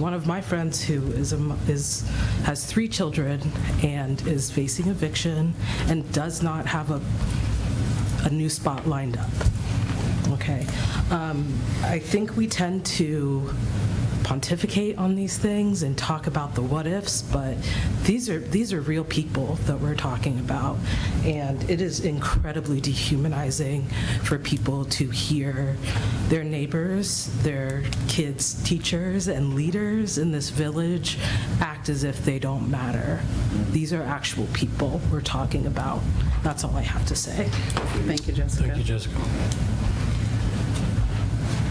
one of my friends who has 3 children and is facing eviction and does not have a new spot lined up. Okay. I think we tend to pontificate on these things and talk about the what ifs, but these are real people that we're talking about, and it is incredibly dehumanizing for people to hear their neighbors, their kids' teachers and leaders in this village act as if they don't matter. These are actual people we're talking about. That's all I have to say. Thank you, Jessica. Thank you, Jessica.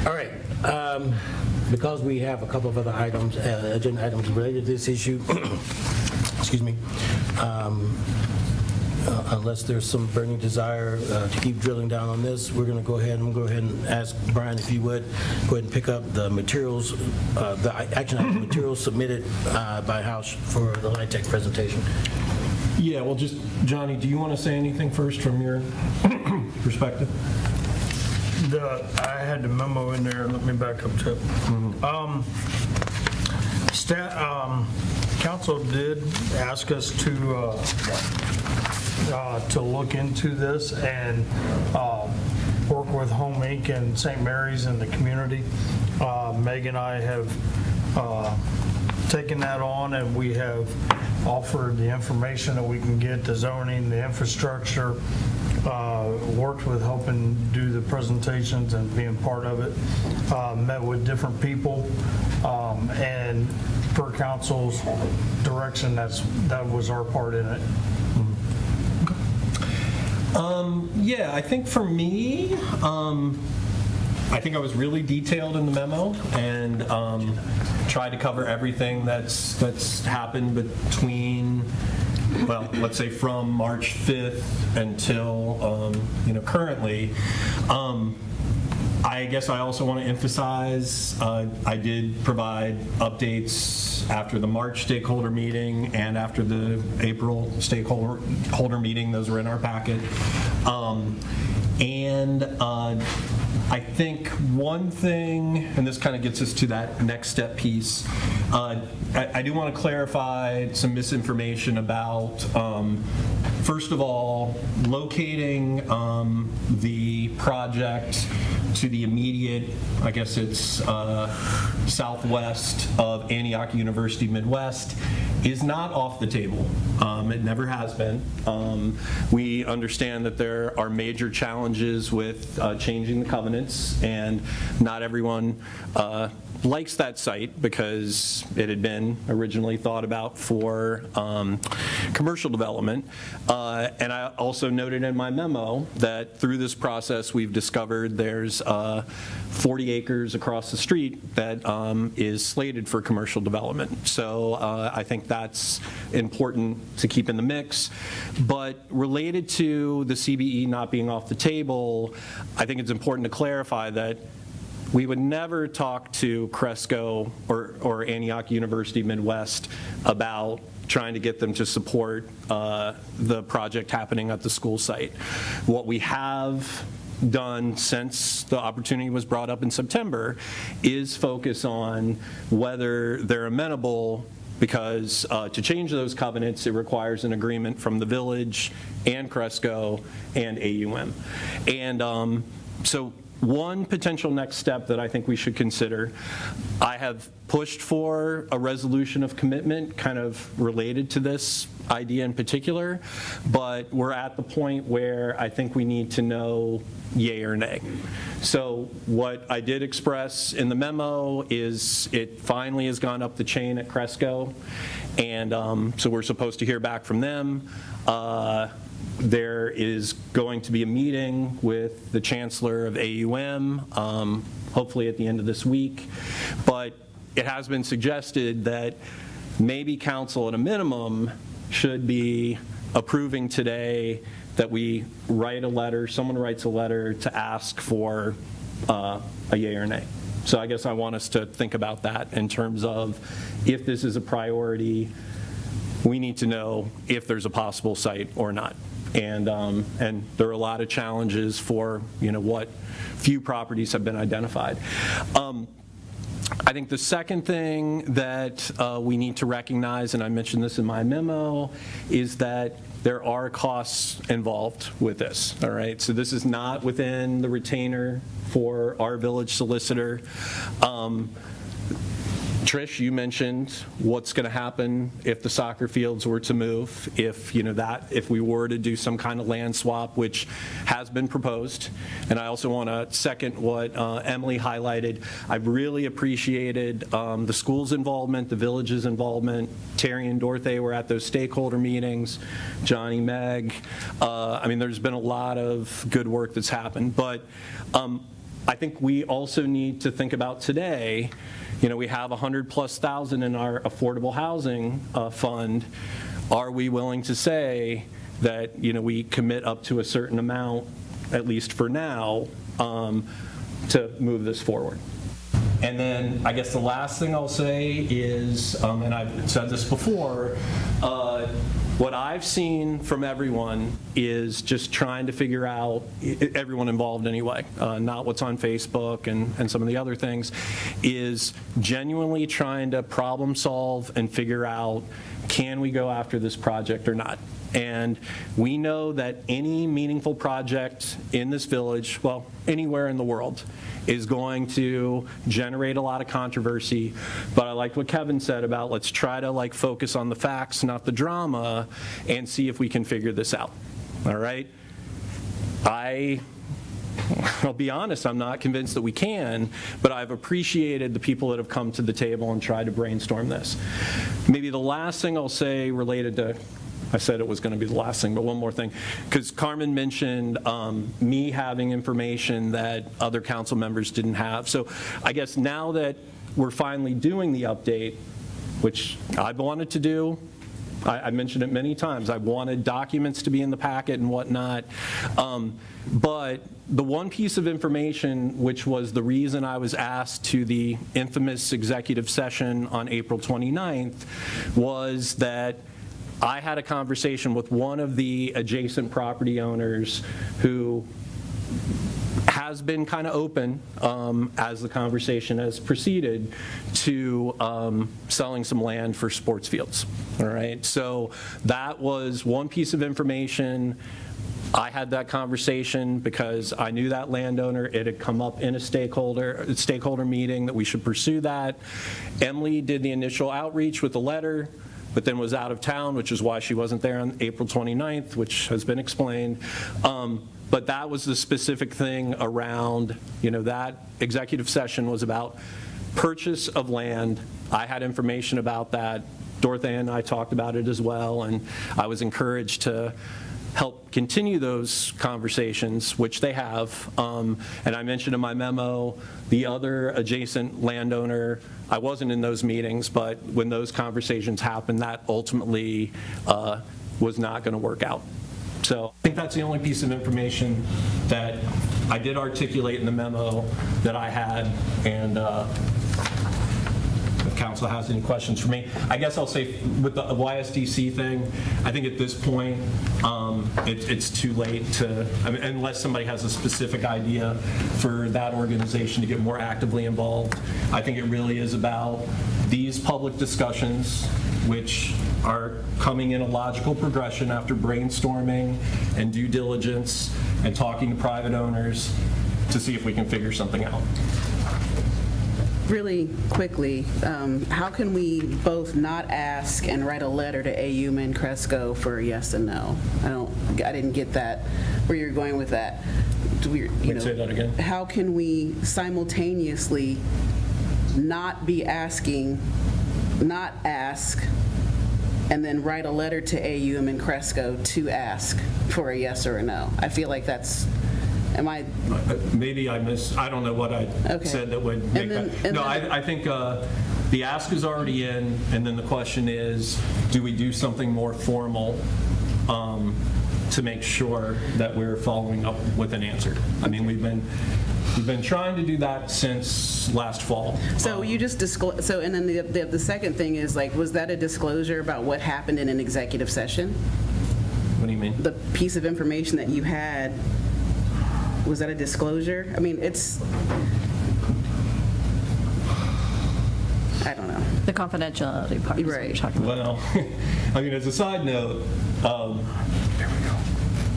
All right. Because we have a couple of other items, agenda items related to this issue, excuse me, unless there's some burning desire to keep drilling down on this, we're going to go ahead and ask Brian, if you would, go ahead and pick up the materials, the action item materials submitted by Housh for the LIHTC presentation. Yeah, well, just, Johnny, do you want to say anything first from your perspective? I had the memo in there. Let me back up to it. Council did ask us to look into this and work with Home Inc. and St. Mary's and the community. Meg and I have taken that on, and we have offered the information that we can get, the zoning, the infrastructure, worked with helping do the presentations and being part of it, met with different people, and per council's direction, that was our part in it. Yeah, I think for me, I think I was really detailed in the memo and tried to cover everything that's happened between, well, let's say from March 5th until, currently. I guess I also want to emphasize, I did provide updates after the March stakeholder meeting and after the April stakeholder meeting. Those were in our packet. I think one thing, and this kind of gets us to that next step piece, I do want to clarify some misinformation about, first of all, locating the project to the immediate, I guess it's southwest of Antioch University Midwest, is not off the table. It never has been. We understand that there are major challenges with changing the covenants, and not everyone likes that site because it had been originally thought about for commercial development. And I also noted in my memo that through this process we've discovered there's 40 acres across the street that is slated for commercial development. So I think that's important to keep in the mix. But related to the CBE not being off the table, I think it's important to clarify that we would never talk to Cresco or Antioch University Midwest about trying to get them to support the project happening at the school site. What we have done since the opportunity was brought up in September is focus on whether they're amenable because to change those covenants, it requires an agreement from the village and Cresco and AUM. And so one potential next step that I think we should consider, I have pushed for a resolution of commitment kind of related to this idea in particular, but we're at the point where I think we need to know yay or nay. So what I did express in the memo is it finally has gone up the chain at Cresco, and so we're supposed to hear back from them. There is going to be a meeting with the Chancellor of AUM, hopefully at the end of this week, but it has been suggested that maybe council at a minimum should be approving today that we write a letter, someone writes a letter to ask for a yay or nay. So I guess I want us to think about that in terms of if this is a priority, we need to know if there's a possible site or not. And there are a lot of challenges for, what few properties have been identified. I think the second thing that we need to recognize, and I mentioned this in my memo, is that there are costs involved with this, all right? So this is not within the retainer for our village solicitor. Trish, you mentioned what's going to happen if the soccer fields were to move, if we were to do some kind of land swap, which has been proposed. And I also want to second what Emily highlighted. I've really appreciated the school's involvement, the village's involvement. Terry and Dorothy were at those stakeholder meetings. Johnny, Meg. There's been a lot of good work that's happened. But I think we also need to think about today. We have $100,000+ in our affordable housing fund. Are we willing to say that, we commit up to a certain amount, at least for now, to move this forward? And then I guess the last thing I'll say is, and I've said this before, what I've seen from everyone is just trying to figure out, everyone involved anyway, not what's on Facebook and some of the other things, is genuinely trying to problem solve and figure out, can we go after this project or not? And we know that any meaningful project in this village, well, anywhere in the world, is going to generate a lot of controversy. But I liked what Kevin said about let's try to focus on the facts, not the drama, and see if we can figure this out. All right? I'll be honest, I'm not convinced that we can, but I've appreciated the people that have come to the table and tried to brainstorm this. Maybe the last thing I'll say related to, I said it was going to be the last thing, but one more thing, because Carmen mentioned me having information that other council members didn't have. So I guess now that we're finally doing the update, which I've wanted to do, I mentioned it many times, I wanted documents to be in the packet and whatnot, but the one piece of information, which was the reason I was asked to the infamous executive session on April 29th, was that I had a conversation with one of the adjacent property owners who has been kind of open as the conversation has proceeded to selling some land for sports fields. All right, so that was one piece of information. I had that conversation because I knew that landowner. It had come up in a stakeholder meeting that we should pursue that. Emily did the initial outreach with the letter, but then was out of town, which is why she wasn't there on April 29th, which has been explained. But that was the specific thing around, that executive session was about purchase of land. I had information about that. Dorothy and I talked about it as well, and I was encouraged to help continue those conversations, which they have. And I mentioned in my memo, the other adjacent landowner, I wasn't in those meetings, but when those conversations happened, that ultimately was not going to work out. So I think that's the only piece of information that I did articulate in the memo that I had. And if council has any questions for me. I guess I'll say with the YSDC thing, I think at this point, it's too late to, I mean, unless somebody has a specific idea for that organization to get more actively involved. I think it really is about these public discussions, which are coming in a logical progression after brainstorming and due diligence and talking to private owners to see if we can figure something out. Really quickly, how can we both not ask and write a letter to AUM and Cresco for a yes and no? I didn't get that, where you're going with that. Say that again. How can we simultaneously not be asking, not ask, and then write a letter to AUM and Cresco to ask for a yes or a no? I feel like that's, Maybe I don't know what I said that would make that. No, I think the ask is already in, and then the question is, do we do something more formal to make sure that we're following up with an answer? I mean, we've been trying to do that since last fall. So you just disclose, so, and then the second thing is, like, was that a disclosure about what happened in an executive session? What do you mean? The piece of information that you had, was that a disclosure? I mean, I don't know. The confidentiality part is what you're talking about. Well, I mean, as a side note,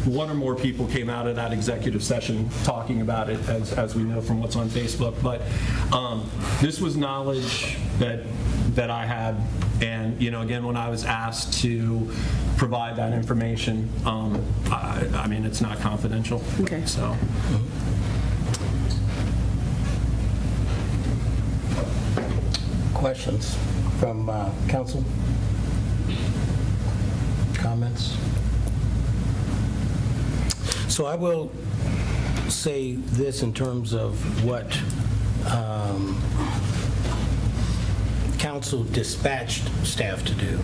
one or more people came out of that executive session talking about it, as we know from what's on Facebook. But this was knowledge that I had, and again, when I was asked to provide that information, I mean, it's not confidential. Okay. So. Questions from council? Comments? So I will say this in terms of what council dispatched staff to do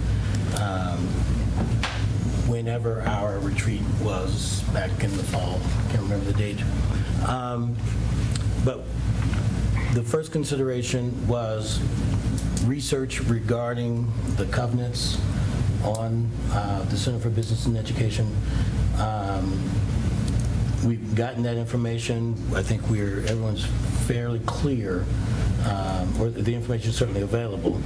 whenever our retreat was back in the fall. Can't remember the date. But the first consideration was research regarding the covenants on the Center for Business and Education. We've gotten that information. I think everyone's fairly clear, or the information is certainly available.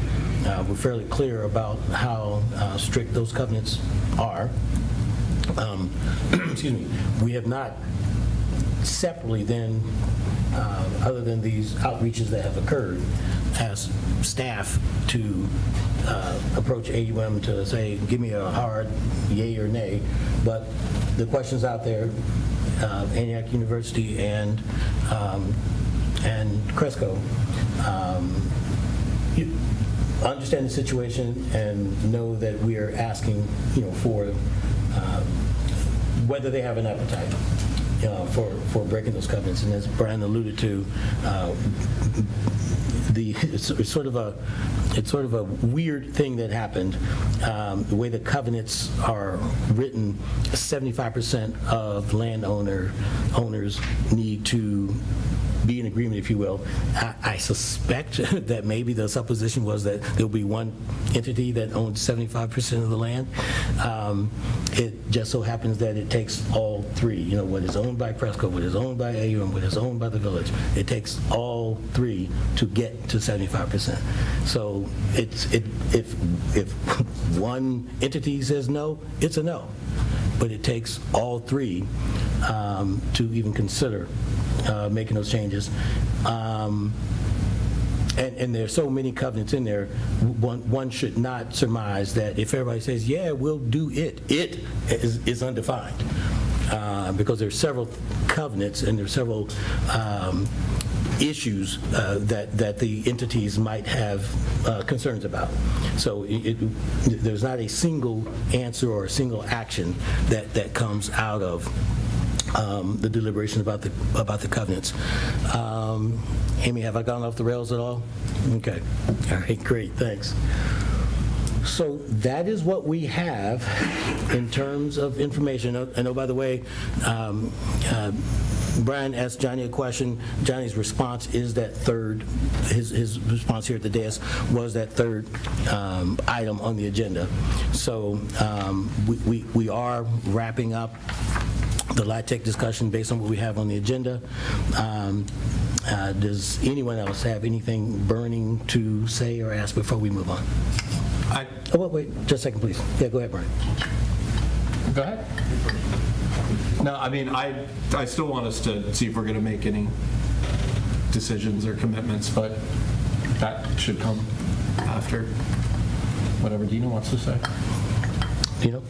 We're fairly clear about how strict those covenants are. Excuse me. We have not separately then, other than these outreaches that have occurred, asked staff to approach AUM to say, give me a hard yay or nay. But the questions out there, Antioch University and Cresco, understand the situation and know that we are asking, for whether they have an appetite for breaking those covenants. And as Brian alluded to, it's sort of a weird thing that happened. The way the covenants are written, 75% of owners need to be in agreement, if you will. I suspect that maybe the supposition was that there'll be one entity that owns 75% of the land. It just so happens that it takes all three, what is owned by Cresco, what is owned by AUM, what is owned by the village. It takes all three to get to 75%. So if one entity says no, it's a no. But it takes all three to even consider making those changes. And there's so many covenants in there, one should not surmise that if everybody says, yeah, we'll do it is undefined. Because there's several covenants and there's several issues that the entities might have concerns about. So there's not a single answer or a single action that comes out of the deliberation about the covenants. Amy, have I gone off the rails at all? Okay. All right, great, thanks. So that is what we have in terms of information. And oh, by the way, Brian asked Johnny a question. Johnny's response is that third, his response here at the desk was that third item on the agenda. So we are wrapping up the LIHTC discussion based on what we have on the agenda. Does anyone else have anything burning to say or ask before we move on? Wait, just a second, please. Yeah, go ahead, Brian. Go ahead. No, I mean, I still want us to see if we're going to make any decisions or commitments, but that should come after whatever Dino wants to say. Dino?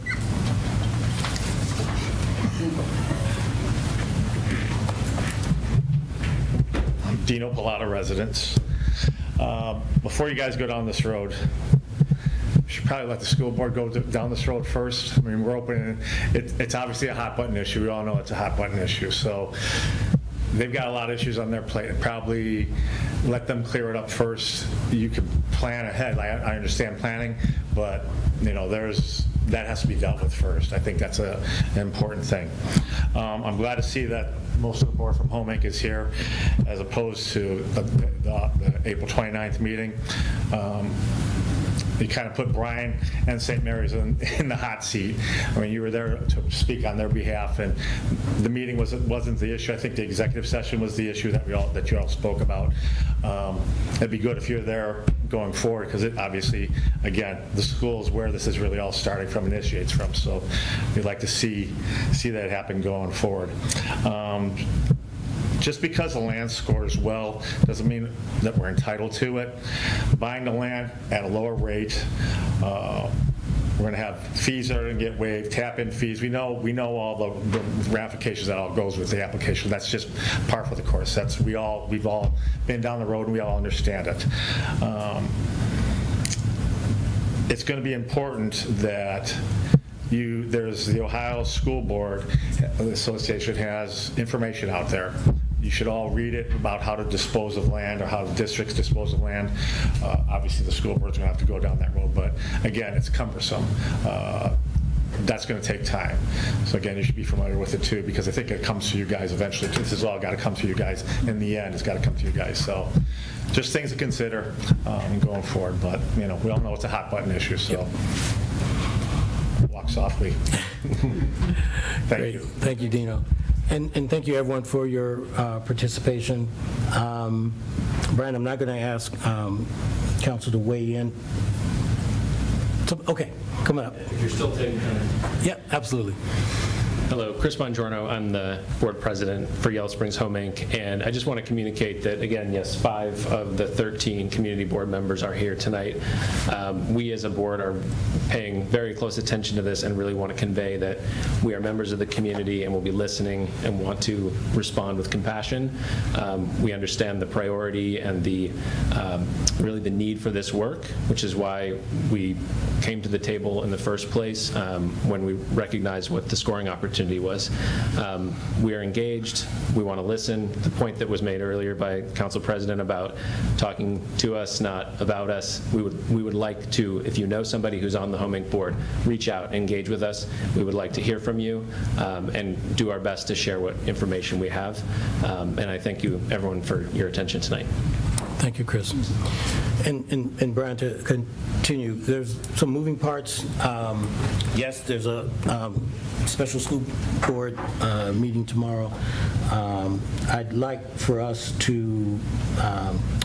Dino, Pallotta residents. Before you guys go down this road, you should probably let the school board go down this road first. I mean, we're opening, it's obviously a hot button issue. We all know it's a hot button issue. So they've got a lot of issues on their plate. Probably let them clear it up first. You can plan ahead. I understand planning, but that has to be dealt with first. I think that's an important thing. I'm glad to see that most of the board from Home Inc. is here, as opposed to the April 29th meeting. You kind of put Brian and St. Mary's in the hot seat. I mean, you were there to speak on their behalf, and the meeting wasn't the issue. I think the executive session was the issue that you all spoke about. It'd be good if you're there going forward, because it obviously, again, the school is where this is really all starting from, initiates from. So we'd like to see that happen going forward. Just because the land scores well doesn't mean that we're entitled to it. Buying the land at a lower rate, we're going to have fees that are going to get waived, tap-in fees. We know all the ramifications that all goes with the application. That's just par for the course. We've all been down the road and we all understand it. It's going to be important that there's the Ohio School Board Association has information out there. You should all read it about how to dispose of land, or how the districts dispose of land. Obviously, the school board's going to have to go down that road, but again, it's cumbersome. That's going to take time. So again, you should be familiar with it too, because I think it comes to you guys eventually. This has all got to come to you guys. In the end, it's got to come to you guys. So just things to consider going forward. But we all know it's a hot button issue. So walk softly. Thank you. Thank you, Dino. And thank you, everyone, for your participation. Brian, I'm not going to ask council to weigh in. Okay, coming up. If you're still taking time. Yeah, absolutely. Hello, Chris Bongiorno. I'm the board president for Yellow Springs Home Inc. And I just want to communicate that, again, yes, 5 of the 13 community board members are here tonight. We as a board are paying very close attention to this and really want to convey that we are members of the community and will be listening and want to respond with compassion. We understand the priority and really the need for this work, which is why we came to the table in the first place when we recognized what the scoring opportunity was. We are engaged. We want to listen. The point that was made earlier by Council President about talking to us, not about us, we would like to, if you know somebody who's on the Home Inc. board, reach out, engage with us. We would like to hear from you and do our best to share what information we have. And I thank you, everyone, for your attention tonight. Thank you, Chris. And Brian, to continue, there's some moving parts. Yes, there's a special school board meeting tomorrow. I'd like for us to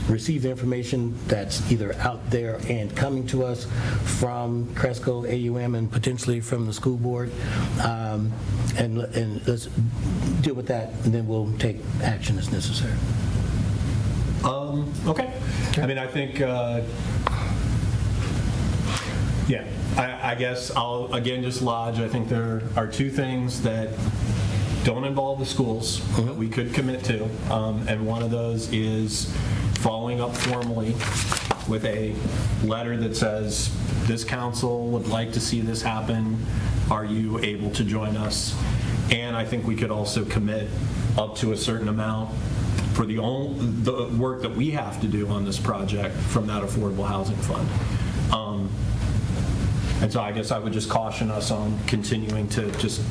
receive the information that's either out there and coming to us from Cresco, AUM, and potentially from the school board. And let's deal with that, and then we'll take action as necessary. Okay. I mean, I think, I guess I'll, again, just lodge, I think there are 2 things that don't involve the schools that we could commit to, and one of those is following up formally with a letter that says, this council would like to see this happen. Are you able to join us? And I think we could also commit up to a certain amount for the work that we have to do on this project from that affordable housing fund. And so I guess I would just caution us on continuing to just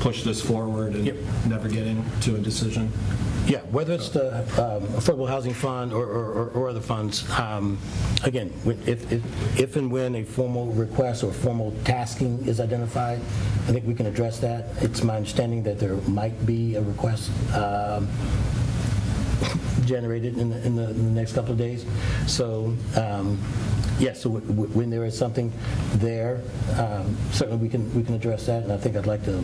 push this forward and never getting to a decision. Yeah, whether it's the Affordable Housing Fund or other funds, again, if and when a formal request or formal tasking is identified, I think we can address that. It's my understanding that there might be a request generated in the next couple of days. So, yes, so when there is something there, certainly we can address that, and I think I'd like to,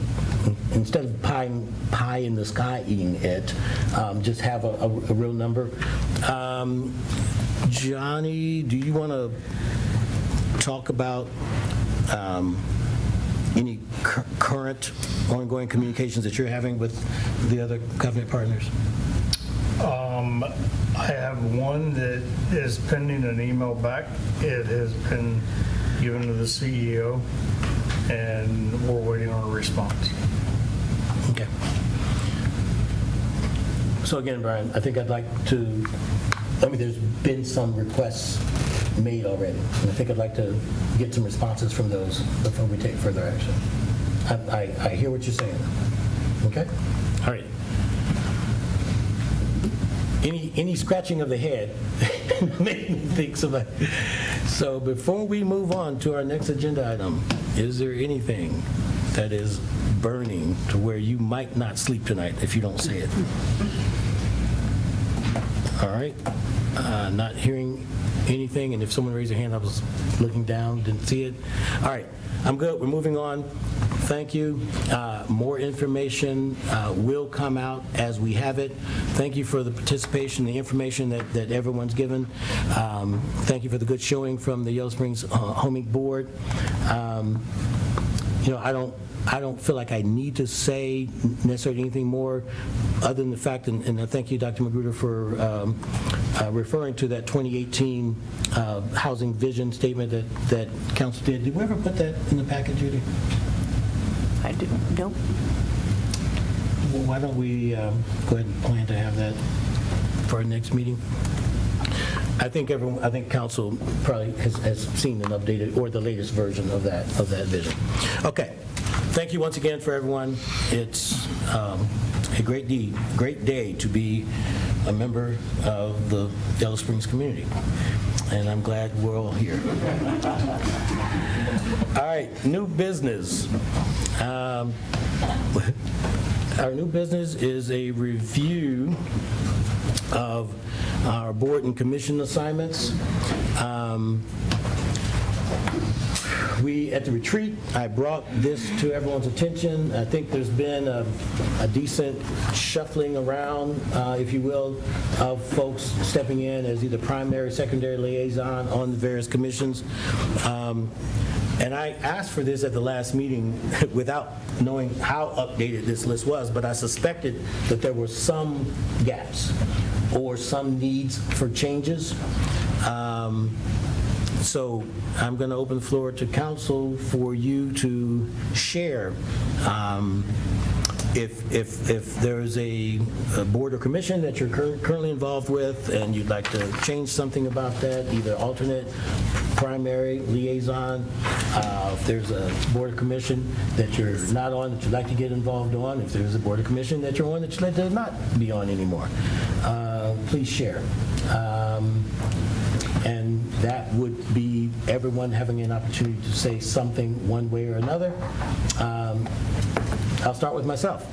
instead of pie in the sky eating it, just have a real number. Johnny, do you want to talk about any current ongoing communications that you're having with the other covenant partners? I have one that is pending an email back. It has been given to the CEO, and we're waiting on a response. Okay. So again, Brian, I think I'd like to, there's been some requests made already, and I think I'd like to get some responses from those before we take further action. I hear what you're saying. Okay? All right. Any scratching of the head made me think somebody. So before we move on to our next agenda item, is there anything that is burning to where you might not sleep tonight if you don't say it? All right. Not hearing anything, and if someone raised their hand, I was looking down, didn't see it. All right. I'm good. We're moving on. Thank you. More information will come out as we have it. Thank you for the participation, the information that everyone's given. Thank you for the good showing from the Yellow Springs Homing Board. I don't feel like I need to say necessarily anything more other than the fact, and I thank you, Dr. Magruder, for referring to that 2018 housing vision statement that council did. Did we ever put that in the packet, Judy? I didn't, nope. Well, why don't we go ahead and plan to have that for our next meeting? I think council probably has seen an updated or the latest version of that vision. Okay. Thank you once again for everyone. It's a great day to be a member of the Yellow Springs community, and I'm glad we're all here. All right, new business. Our new business is a review of our board and commission assignments. At the retreat, I brought this to everyone's attention. I think there's been a decent shuffling around, if you will, of folks stepping in as either primary, secondary liaison on the various commissions. And I asked for this at the last meeting without knowing how updated this list was, but I suspected that there were some gaps or some needs for changes. So I'm going to open the floor to council for you to share if there's a board or commission that you're currently involved with and you'd like to change something about that, either alternate, primary, liaison, if there's a board or commission that you're not on that you'd like to get involved on, if there's a board or commission that you're on that you'd like to not be on anymore, please share. And that would be everyone having an opportunity to say something one way or another. I'll start with myself.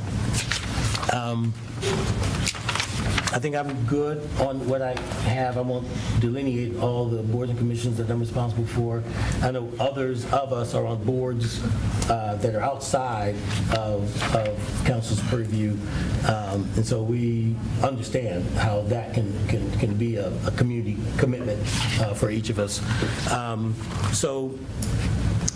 I think I'm good on what I have. I won't delineate all the boards and commissions that I'm responsible for. I know others of us are on boards that are outside of council's purview, and so we understand how that can be a community commitment for each of us. So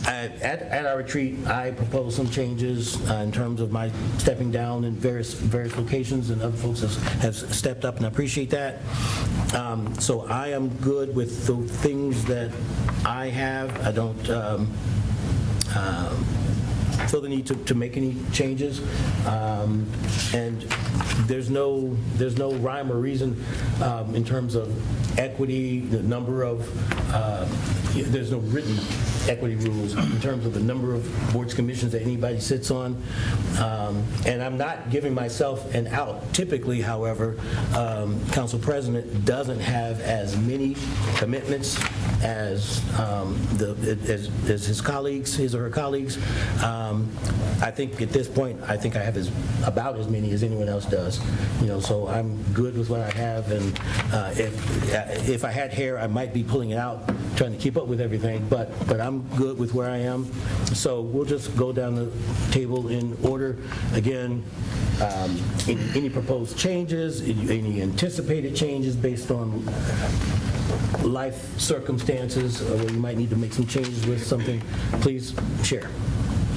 at our retreat, I proposed some changes in terms of my stepping down in various locations, and other folks have stepped up, and I appreciate that. So I am good with the things that I have. I don't feel the need to make any changes. And there's no rhyme or reason in terms of equity, the number of, there's no written equity rules in terms of the number of boards, commissions that anybody sits on. And I'm not giving myself an out. Typically, however, Council President doesn't have as many commitments as as his colleagues, his or her colleagues. I think at this point, I think I have about as many as anyone else does. So I'm good with what I have, and if I had hair, I might be pulling it out, trying to keep up with everything, but I'm good with where I am. So we'll just go down the table in order. Again, any proposed changes, any anticipated changes based on life circumstances, or where you might need to make some changes with something, please share.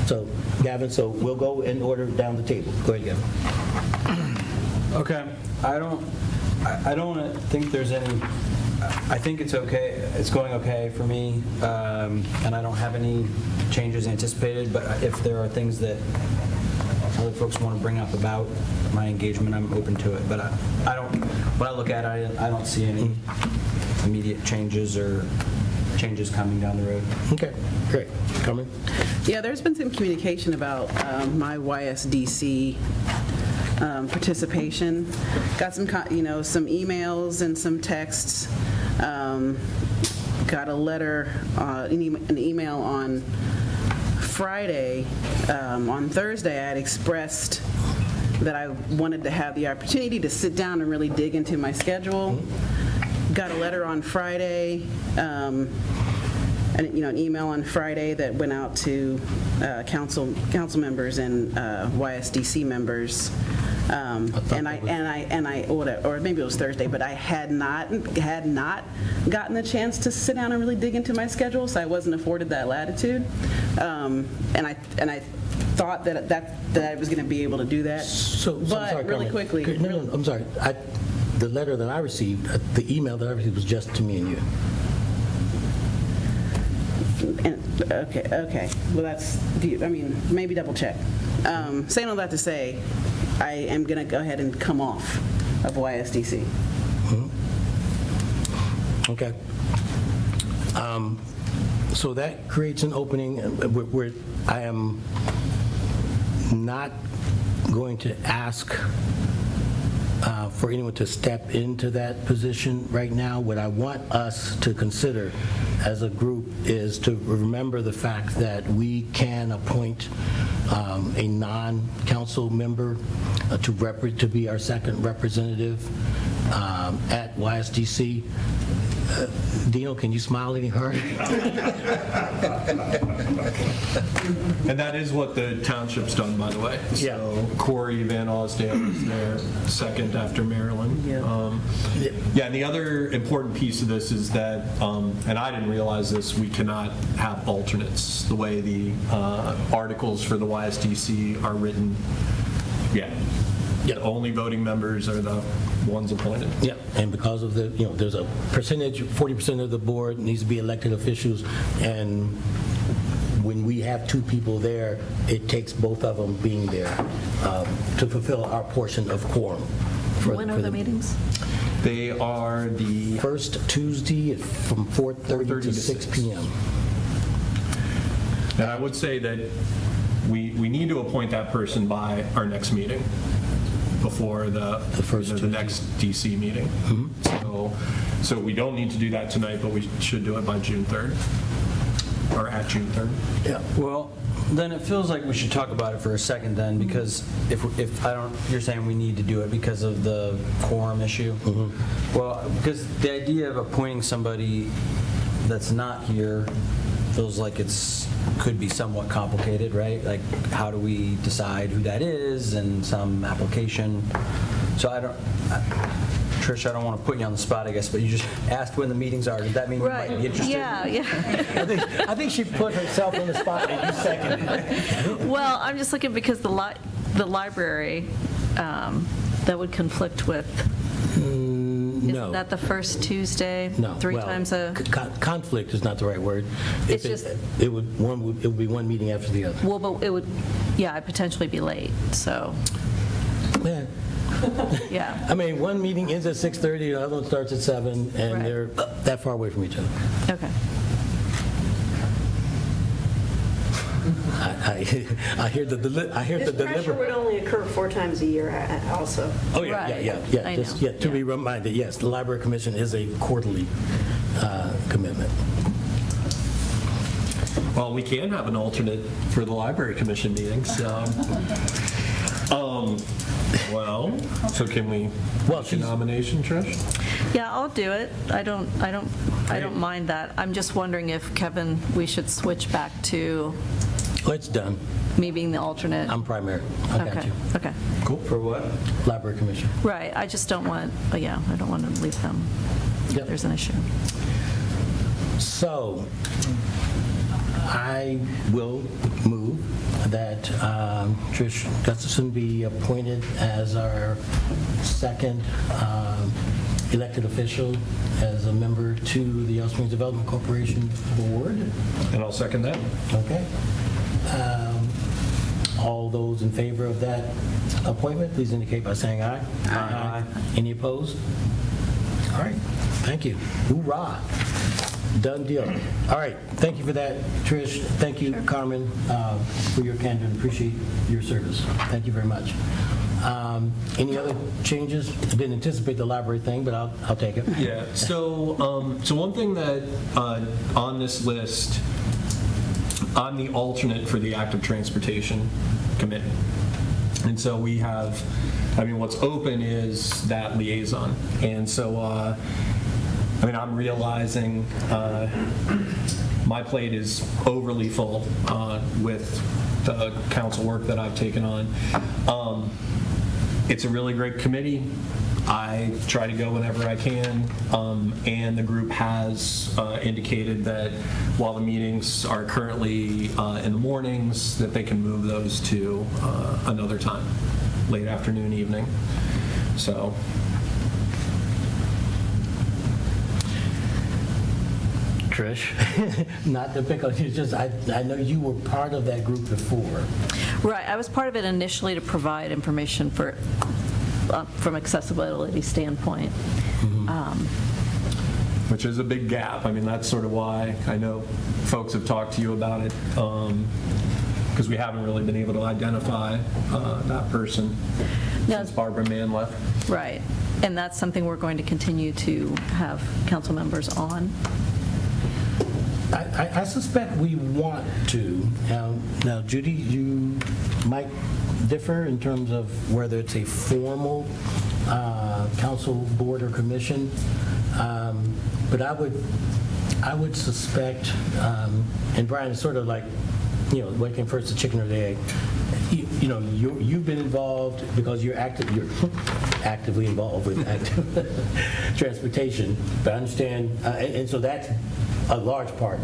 So, Gavin, so we'll go in order down the table. Go ahead, Gavin. Okay. I don't think there's any. I think it's okay. It's going okay for me, and I don't have any changes anticipated. But if there are things that other folks want to bring up about my engagement, I'm open to it. But I don't. When I look at it, I don't see any immediate changes or changes coming down the road. Okay, great. Coming? Yeah, there's been some communication about my YSDC participation. Got some, some emails and some texts. Got a letter, an email on Friday. On Thursday, I had expressed that I wanted to have the opportunity to sit down and really dig into my schedule. Got a letter on Friday, and an email on Friday that went out to council members and YSDC members. Or maybe it was Thursday, but I had not gotten the chance to sit down and really dig into my schedule, so I wasn't afforded that latitude. And I thought that I was going to be able to do that. But I'm sorry, really Carmen. quickly. No, I'm sorry. The letter that I received, the email that I received was just to me and you. Okay. Well, that's, maybe double check. Saying all that to say, I am going to go ahead and come off of YSDC. Okay. So that creates an opening where I am not going to ask for anyone to step into that position right now. What I want us to consider as a group is to remember the fact that we can appoint a non-council member to be our second representative at YSDC. Dino, can you smile any harder? And that is what the township's done, by the way. Yeah. So Corey Van Osdale is there second after Maryland. Yeah, and the other important piece of this is that, and I didn't realize this, we cannot have alternates. The way the articles for the YSDC are written, the only voting members are the ones appointed. Yep, and because of there's a percentage, 40% of the board needs to be elected officials, and when we have two people there, it takes both of them being there to fulfill our portion of quorum. When are the meetings? They are the first Tuesday from 4:30 to 6 p.m. And I would say that we need to appoint that person by our next meeting, before the next DC meeting. So we don't need to do that tonight, but we should do it by June 3rd, or at June 3rd. Yeah. Well, then it feels like we should talk about it for a second then, because you're saying we need to do it because of the quorum issue. Well, because the idea of appointing somebody that's not here feels like could be somewhat complicated, right? Like, how do we decide who that is, and some application? So Trish, I don't want to put you on the spot, I guess, but you just asked when the meetings are. Does that mean you might be interested? Yeah. I think she put herself on the spot and you seconded it. Well, I'm just looking because the library, that would conflict with. No. Isn't that the first Tuesday? No. Three Well, times a, Conflict is not the right word. It's If just- it would be one meeting after the other. well, but it would, yeah, I'd potentially be late, so, Man. yeah. I mean, one meeting ends at 6:30, the other one starts at 7, and Right. they're that far away from each other. Okay. I hear the This pressure deliberate. would only occur 4 times a year also. Oh, yeah, Right. yeah. I Just, know. yeah, to be reminded, yes, the Library Commission is a quarterly commitment. Well, we can have an alternate for the Library Commission meetings. Well, so can we make a nomination, Trish? Yeah, I'll do it. I don't mind that. I'm just wondering if, Kevin, we should switch back to Oh, it's done. me being the alternate. I'm primary. I got Okay, you. okay. Cool. For what? Library Commission. Right, I just don't want, I don't want to leave them. Yep. There's an issue. So, I will move that Trish Gustafson be appointed as our second elected official as a member to the Yellow Springs Development Corporation Board. And I'll second that. Okay. All those in favor of that appointment, please indicate by saying aye. Aye. Any opposed? All right, thank you. Hoorah. Done deal. All right, thank you for that, Trish. Thank you, Carmen, for your candor, and appreciate your service. Thank you very much. Any other changes? I didn't anticipate the library thing, but I'll take it. Yeah, so one thing that on this list, I'm the alternate for the Active Transportation Committee. And so we have, what's open is that liaison. And so, I'm realizing my plate is overly full with the council work that I've taken on. It's a really great committee. I try to go whenever I can, and the group has indicated that while the meetings are currently in the mornings, that they can move those to another time, late afternoon, evening. So. Trish, not to pick on you, just I know you were part of that group before. Right, I was part of it initially to provide information for, from accessibility standpoint. Which is a big gap. That's sort of why I know folks have talked to you about it, because we haven't really been able to identify that person since Barbara Mann left. Right, and that's something we're going to continue to have council members on. I suspect we want to. Now, Judy, you might differ in terms of whether it's a formal council, board, or commission, but I would suspect, and Brian, it's sort of like, what came first, the chicken or the egg? You've been involved because you're actively involved with active transportation, but I understand, and so that's a large part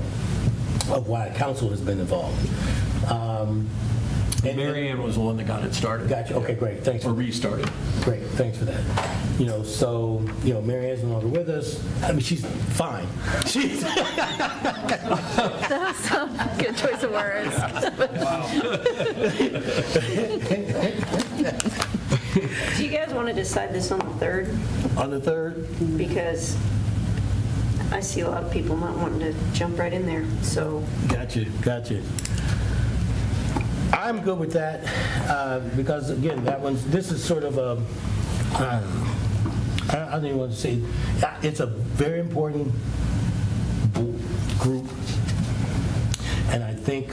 of why council has been involved. And Mary Ann was the one that got it started. Gotcha. Okay, great. Thanks. Or restarted. Great. Thanks for that. So Mary Ann's no longer with us. She's fine. She's That's a good choice of words. Do you guys want to decide this on the 3rd? On the 3rd? Because I see a lot of people not wanting to jump right in there, so. Gotcha. I'm good with that because, again, this is sort of a, I don't even want to say, it's a very important group, and I think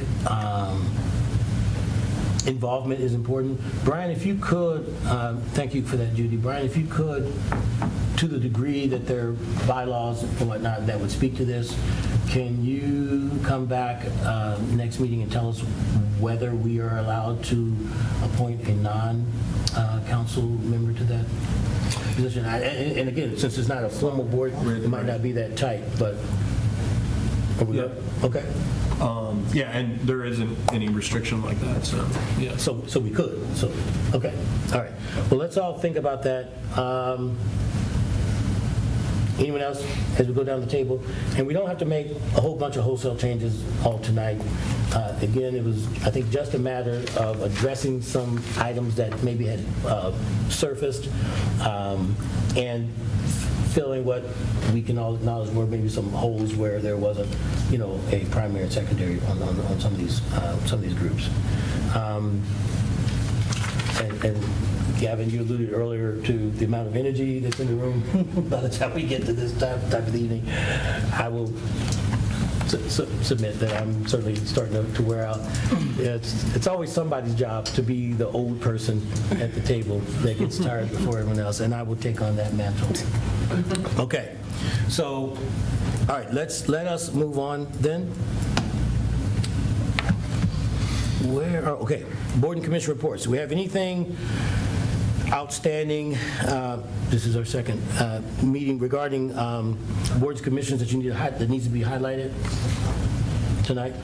involvement is important. Brian, if you could, thank you for that, Judy. Brian, if you could, to the degree that there are bylaws and whatnot that would speak to this, can you come back next meeting and tell us whether we are allowed to appoint a non-council member to that position? And again, since it's not a formal board, it might not be that tight, but are we good? Okay. Yeah, and there isn't any restriction like that, so, yeah. So we could, so, okay, all right. Well, let's all think about that. Yeah. All right. Well, let's all think about that. Brian, if you could, thank you for that, Judy. Brian, if you could, to the degree that there are bylaws and whatnot that would speak to this, can you come back next meeting and tell us whether we are allowed to appoint a non-council member to that position? And again, since it's not a formal board, it might not be that tight, but are we good? Okay. All right. Well, let's all think about that. Anyone else as we go down the table? And we don't have to make a whole bunch of wholesale changes all tonight. Again, it was, I think, just a matter of addressing some items that maybe had surfaced and filling what we can all acknowledge were maybe some holes where there wasn't, a primary and secondary on some of these groups. And Gavin, you alluded earlier to the amount of energy that's in the room. By the time we get to this type of the evening, I will submit that I'm certainly starting to wear out. It's always somebody's job to be the old person at the table that gets tired before everyone else, and I will take on that mantle. Okay, so, all right, let us move on then. Okay, board and commission reports. Do we have anything outstanding? This is our second meeting regarding boards and commissions that that needs to be highlighted tonight.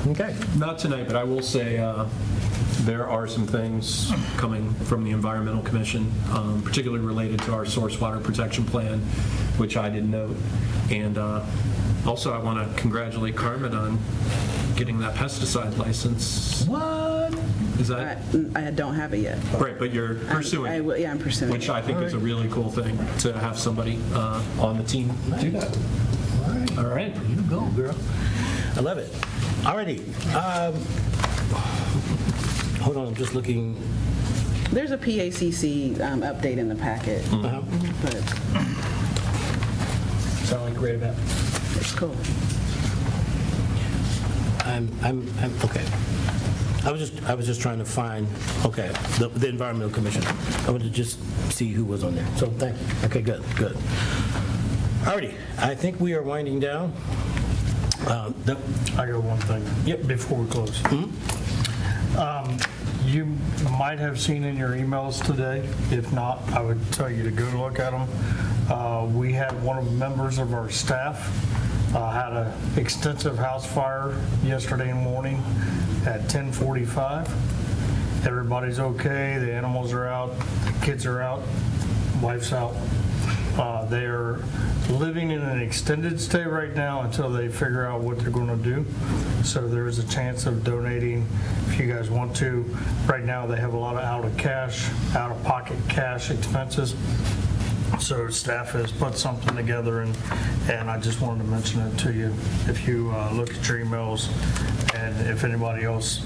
Okay. Not tonight, but I will say there are some things coming from the Environmental Commission, particularly related to our source water protection plan, which I did note. And also, I want to congratulate Carmen on getting that pesticide license. What? Is that? I don't have it yet. Right, but you're pursuing. I'm pursuing. Which I think is a really cool thing to have somebody on the team do that. All right. You go, girl. I love it. All righty. Hold on, I'm just looking. There's a PACC update in the packet. But Sound like a great event. it's cool. I'm okay. I was just trying to find, the Environmental Commission. I wanted to just see who was on there. So thank you. Okay, good. Alrighty, I think we are winding down. I got one thing. Yep. Before we close. You might have seen in your emails today. If not, I would tell you to go look at them. We had one of the members of our staff had an extensive house fire yesterday morning at 10:45. Everybody's okay. The animals are out. The kids are out. Wife's out. They're living in an extended stay right now until they figure out what they're going to do. So there is a chance of donating if you guys want to. Right now they have a lot of out-of-pocket cash expenses. So staff has put something together, and I just wanted to mention it to you. If you look at your emails, and if anybody else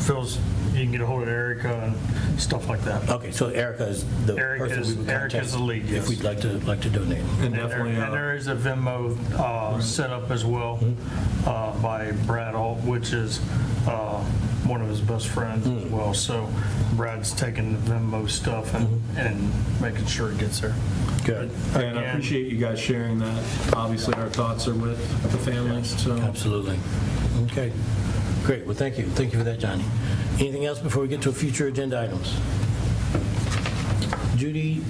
feels you can get a hold of Erica and stuff like that. Okay, so Erica is the person we would contact Erica's the lead, yes. if we'd like to donate. And there is a Venmo set up as well by Brad Alt, which is one of his best friends as well. So Brad's taking the Venmo stuff and making sure it gets there. Good. And I appreciate you guys sharing that. Obviously, our thoughts are with the families. So. Absolutely. Okay. Great. Well, thank you. Thank you for that, Johnny. Anything else before we get to future agenda items? Judy?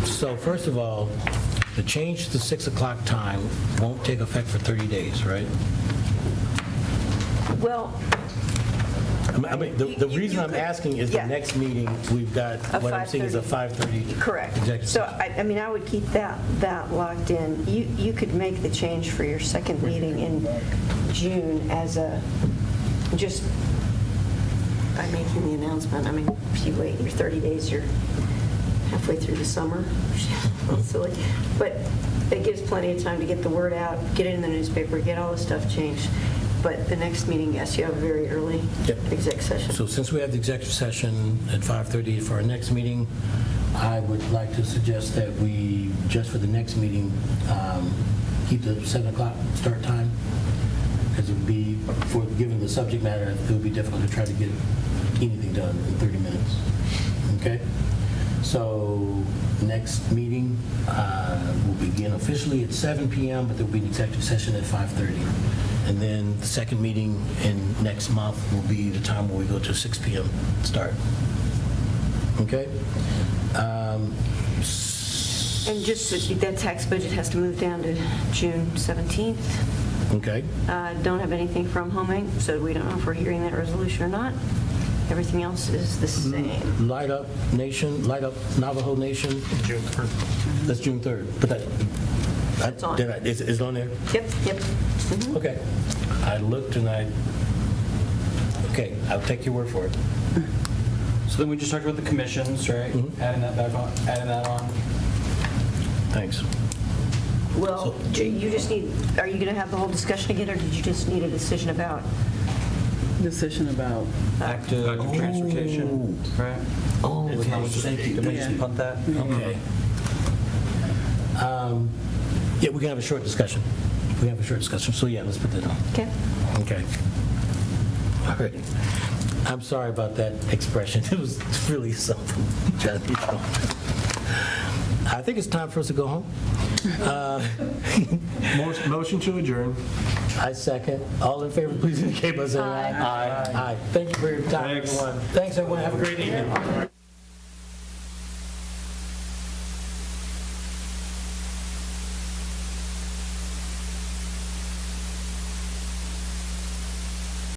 So first of all, the change to 6 o'clock time won't take effect for 30 days, right? Well, I mean, the reason I'm asking is the next meeting, we've got, what I'm seeing is a 5:30. correct. executive So, session. I would keep that locked in. You could make the change for your second meeting in June as just by making the announcement. I mean, if you wait your 30 days, you're halfway through the summer. That's silly. But it gives plenty of time to get the word out, get it in the newspaper, get all the stuff changed. But the next meeting, yes, you have a very early exec session. So since we have the executive session at 5:30 for our next meeting, I would like to suggest that we, just for the next meeting, keep the 7 o'clock start time, because it would be, given the subject matter, it would be difficult to try to get anything done in 30 minutes. Okay? So next meeting will begin officially at 7 p.m., but there will be an executive session at 5:30. And then the second meeting in next month will be the time where we go to 6 p.m. start. Okay? And just that tax budget has to move down to June 17th. Okay. Don't have anything from Home Inc., so we don't know if we're hearing that resolution or not. Everything else is the same. Light Up Nation, Light Up Navajo Nation. June 3rd. That's June 3rd, but That's on. It's on there? Yep, yep. Okay. I looked and okay, I'll take your word for it. So then we just talked about the commissions, right? Adding that back on, adding that on. Thanks. Well, you just need, are you going to have the whole discussion again, or did you just need a decision about? Decision about Active transportation, right? Oh, Isn't that what you think? Did we just punt that? Okay. Yeah, we can have a short discussion. We can have a short discussion. So yeah, let's put that on. Okay. Okay. All right. I'm sorry about that expression. It was really something. I think it's time for us to go home. Motion to adjourn. I second. All in favor, please indicate by saying aye. Aye. Thank you for your time, everyone. Thanks, everyone. Have a great evening.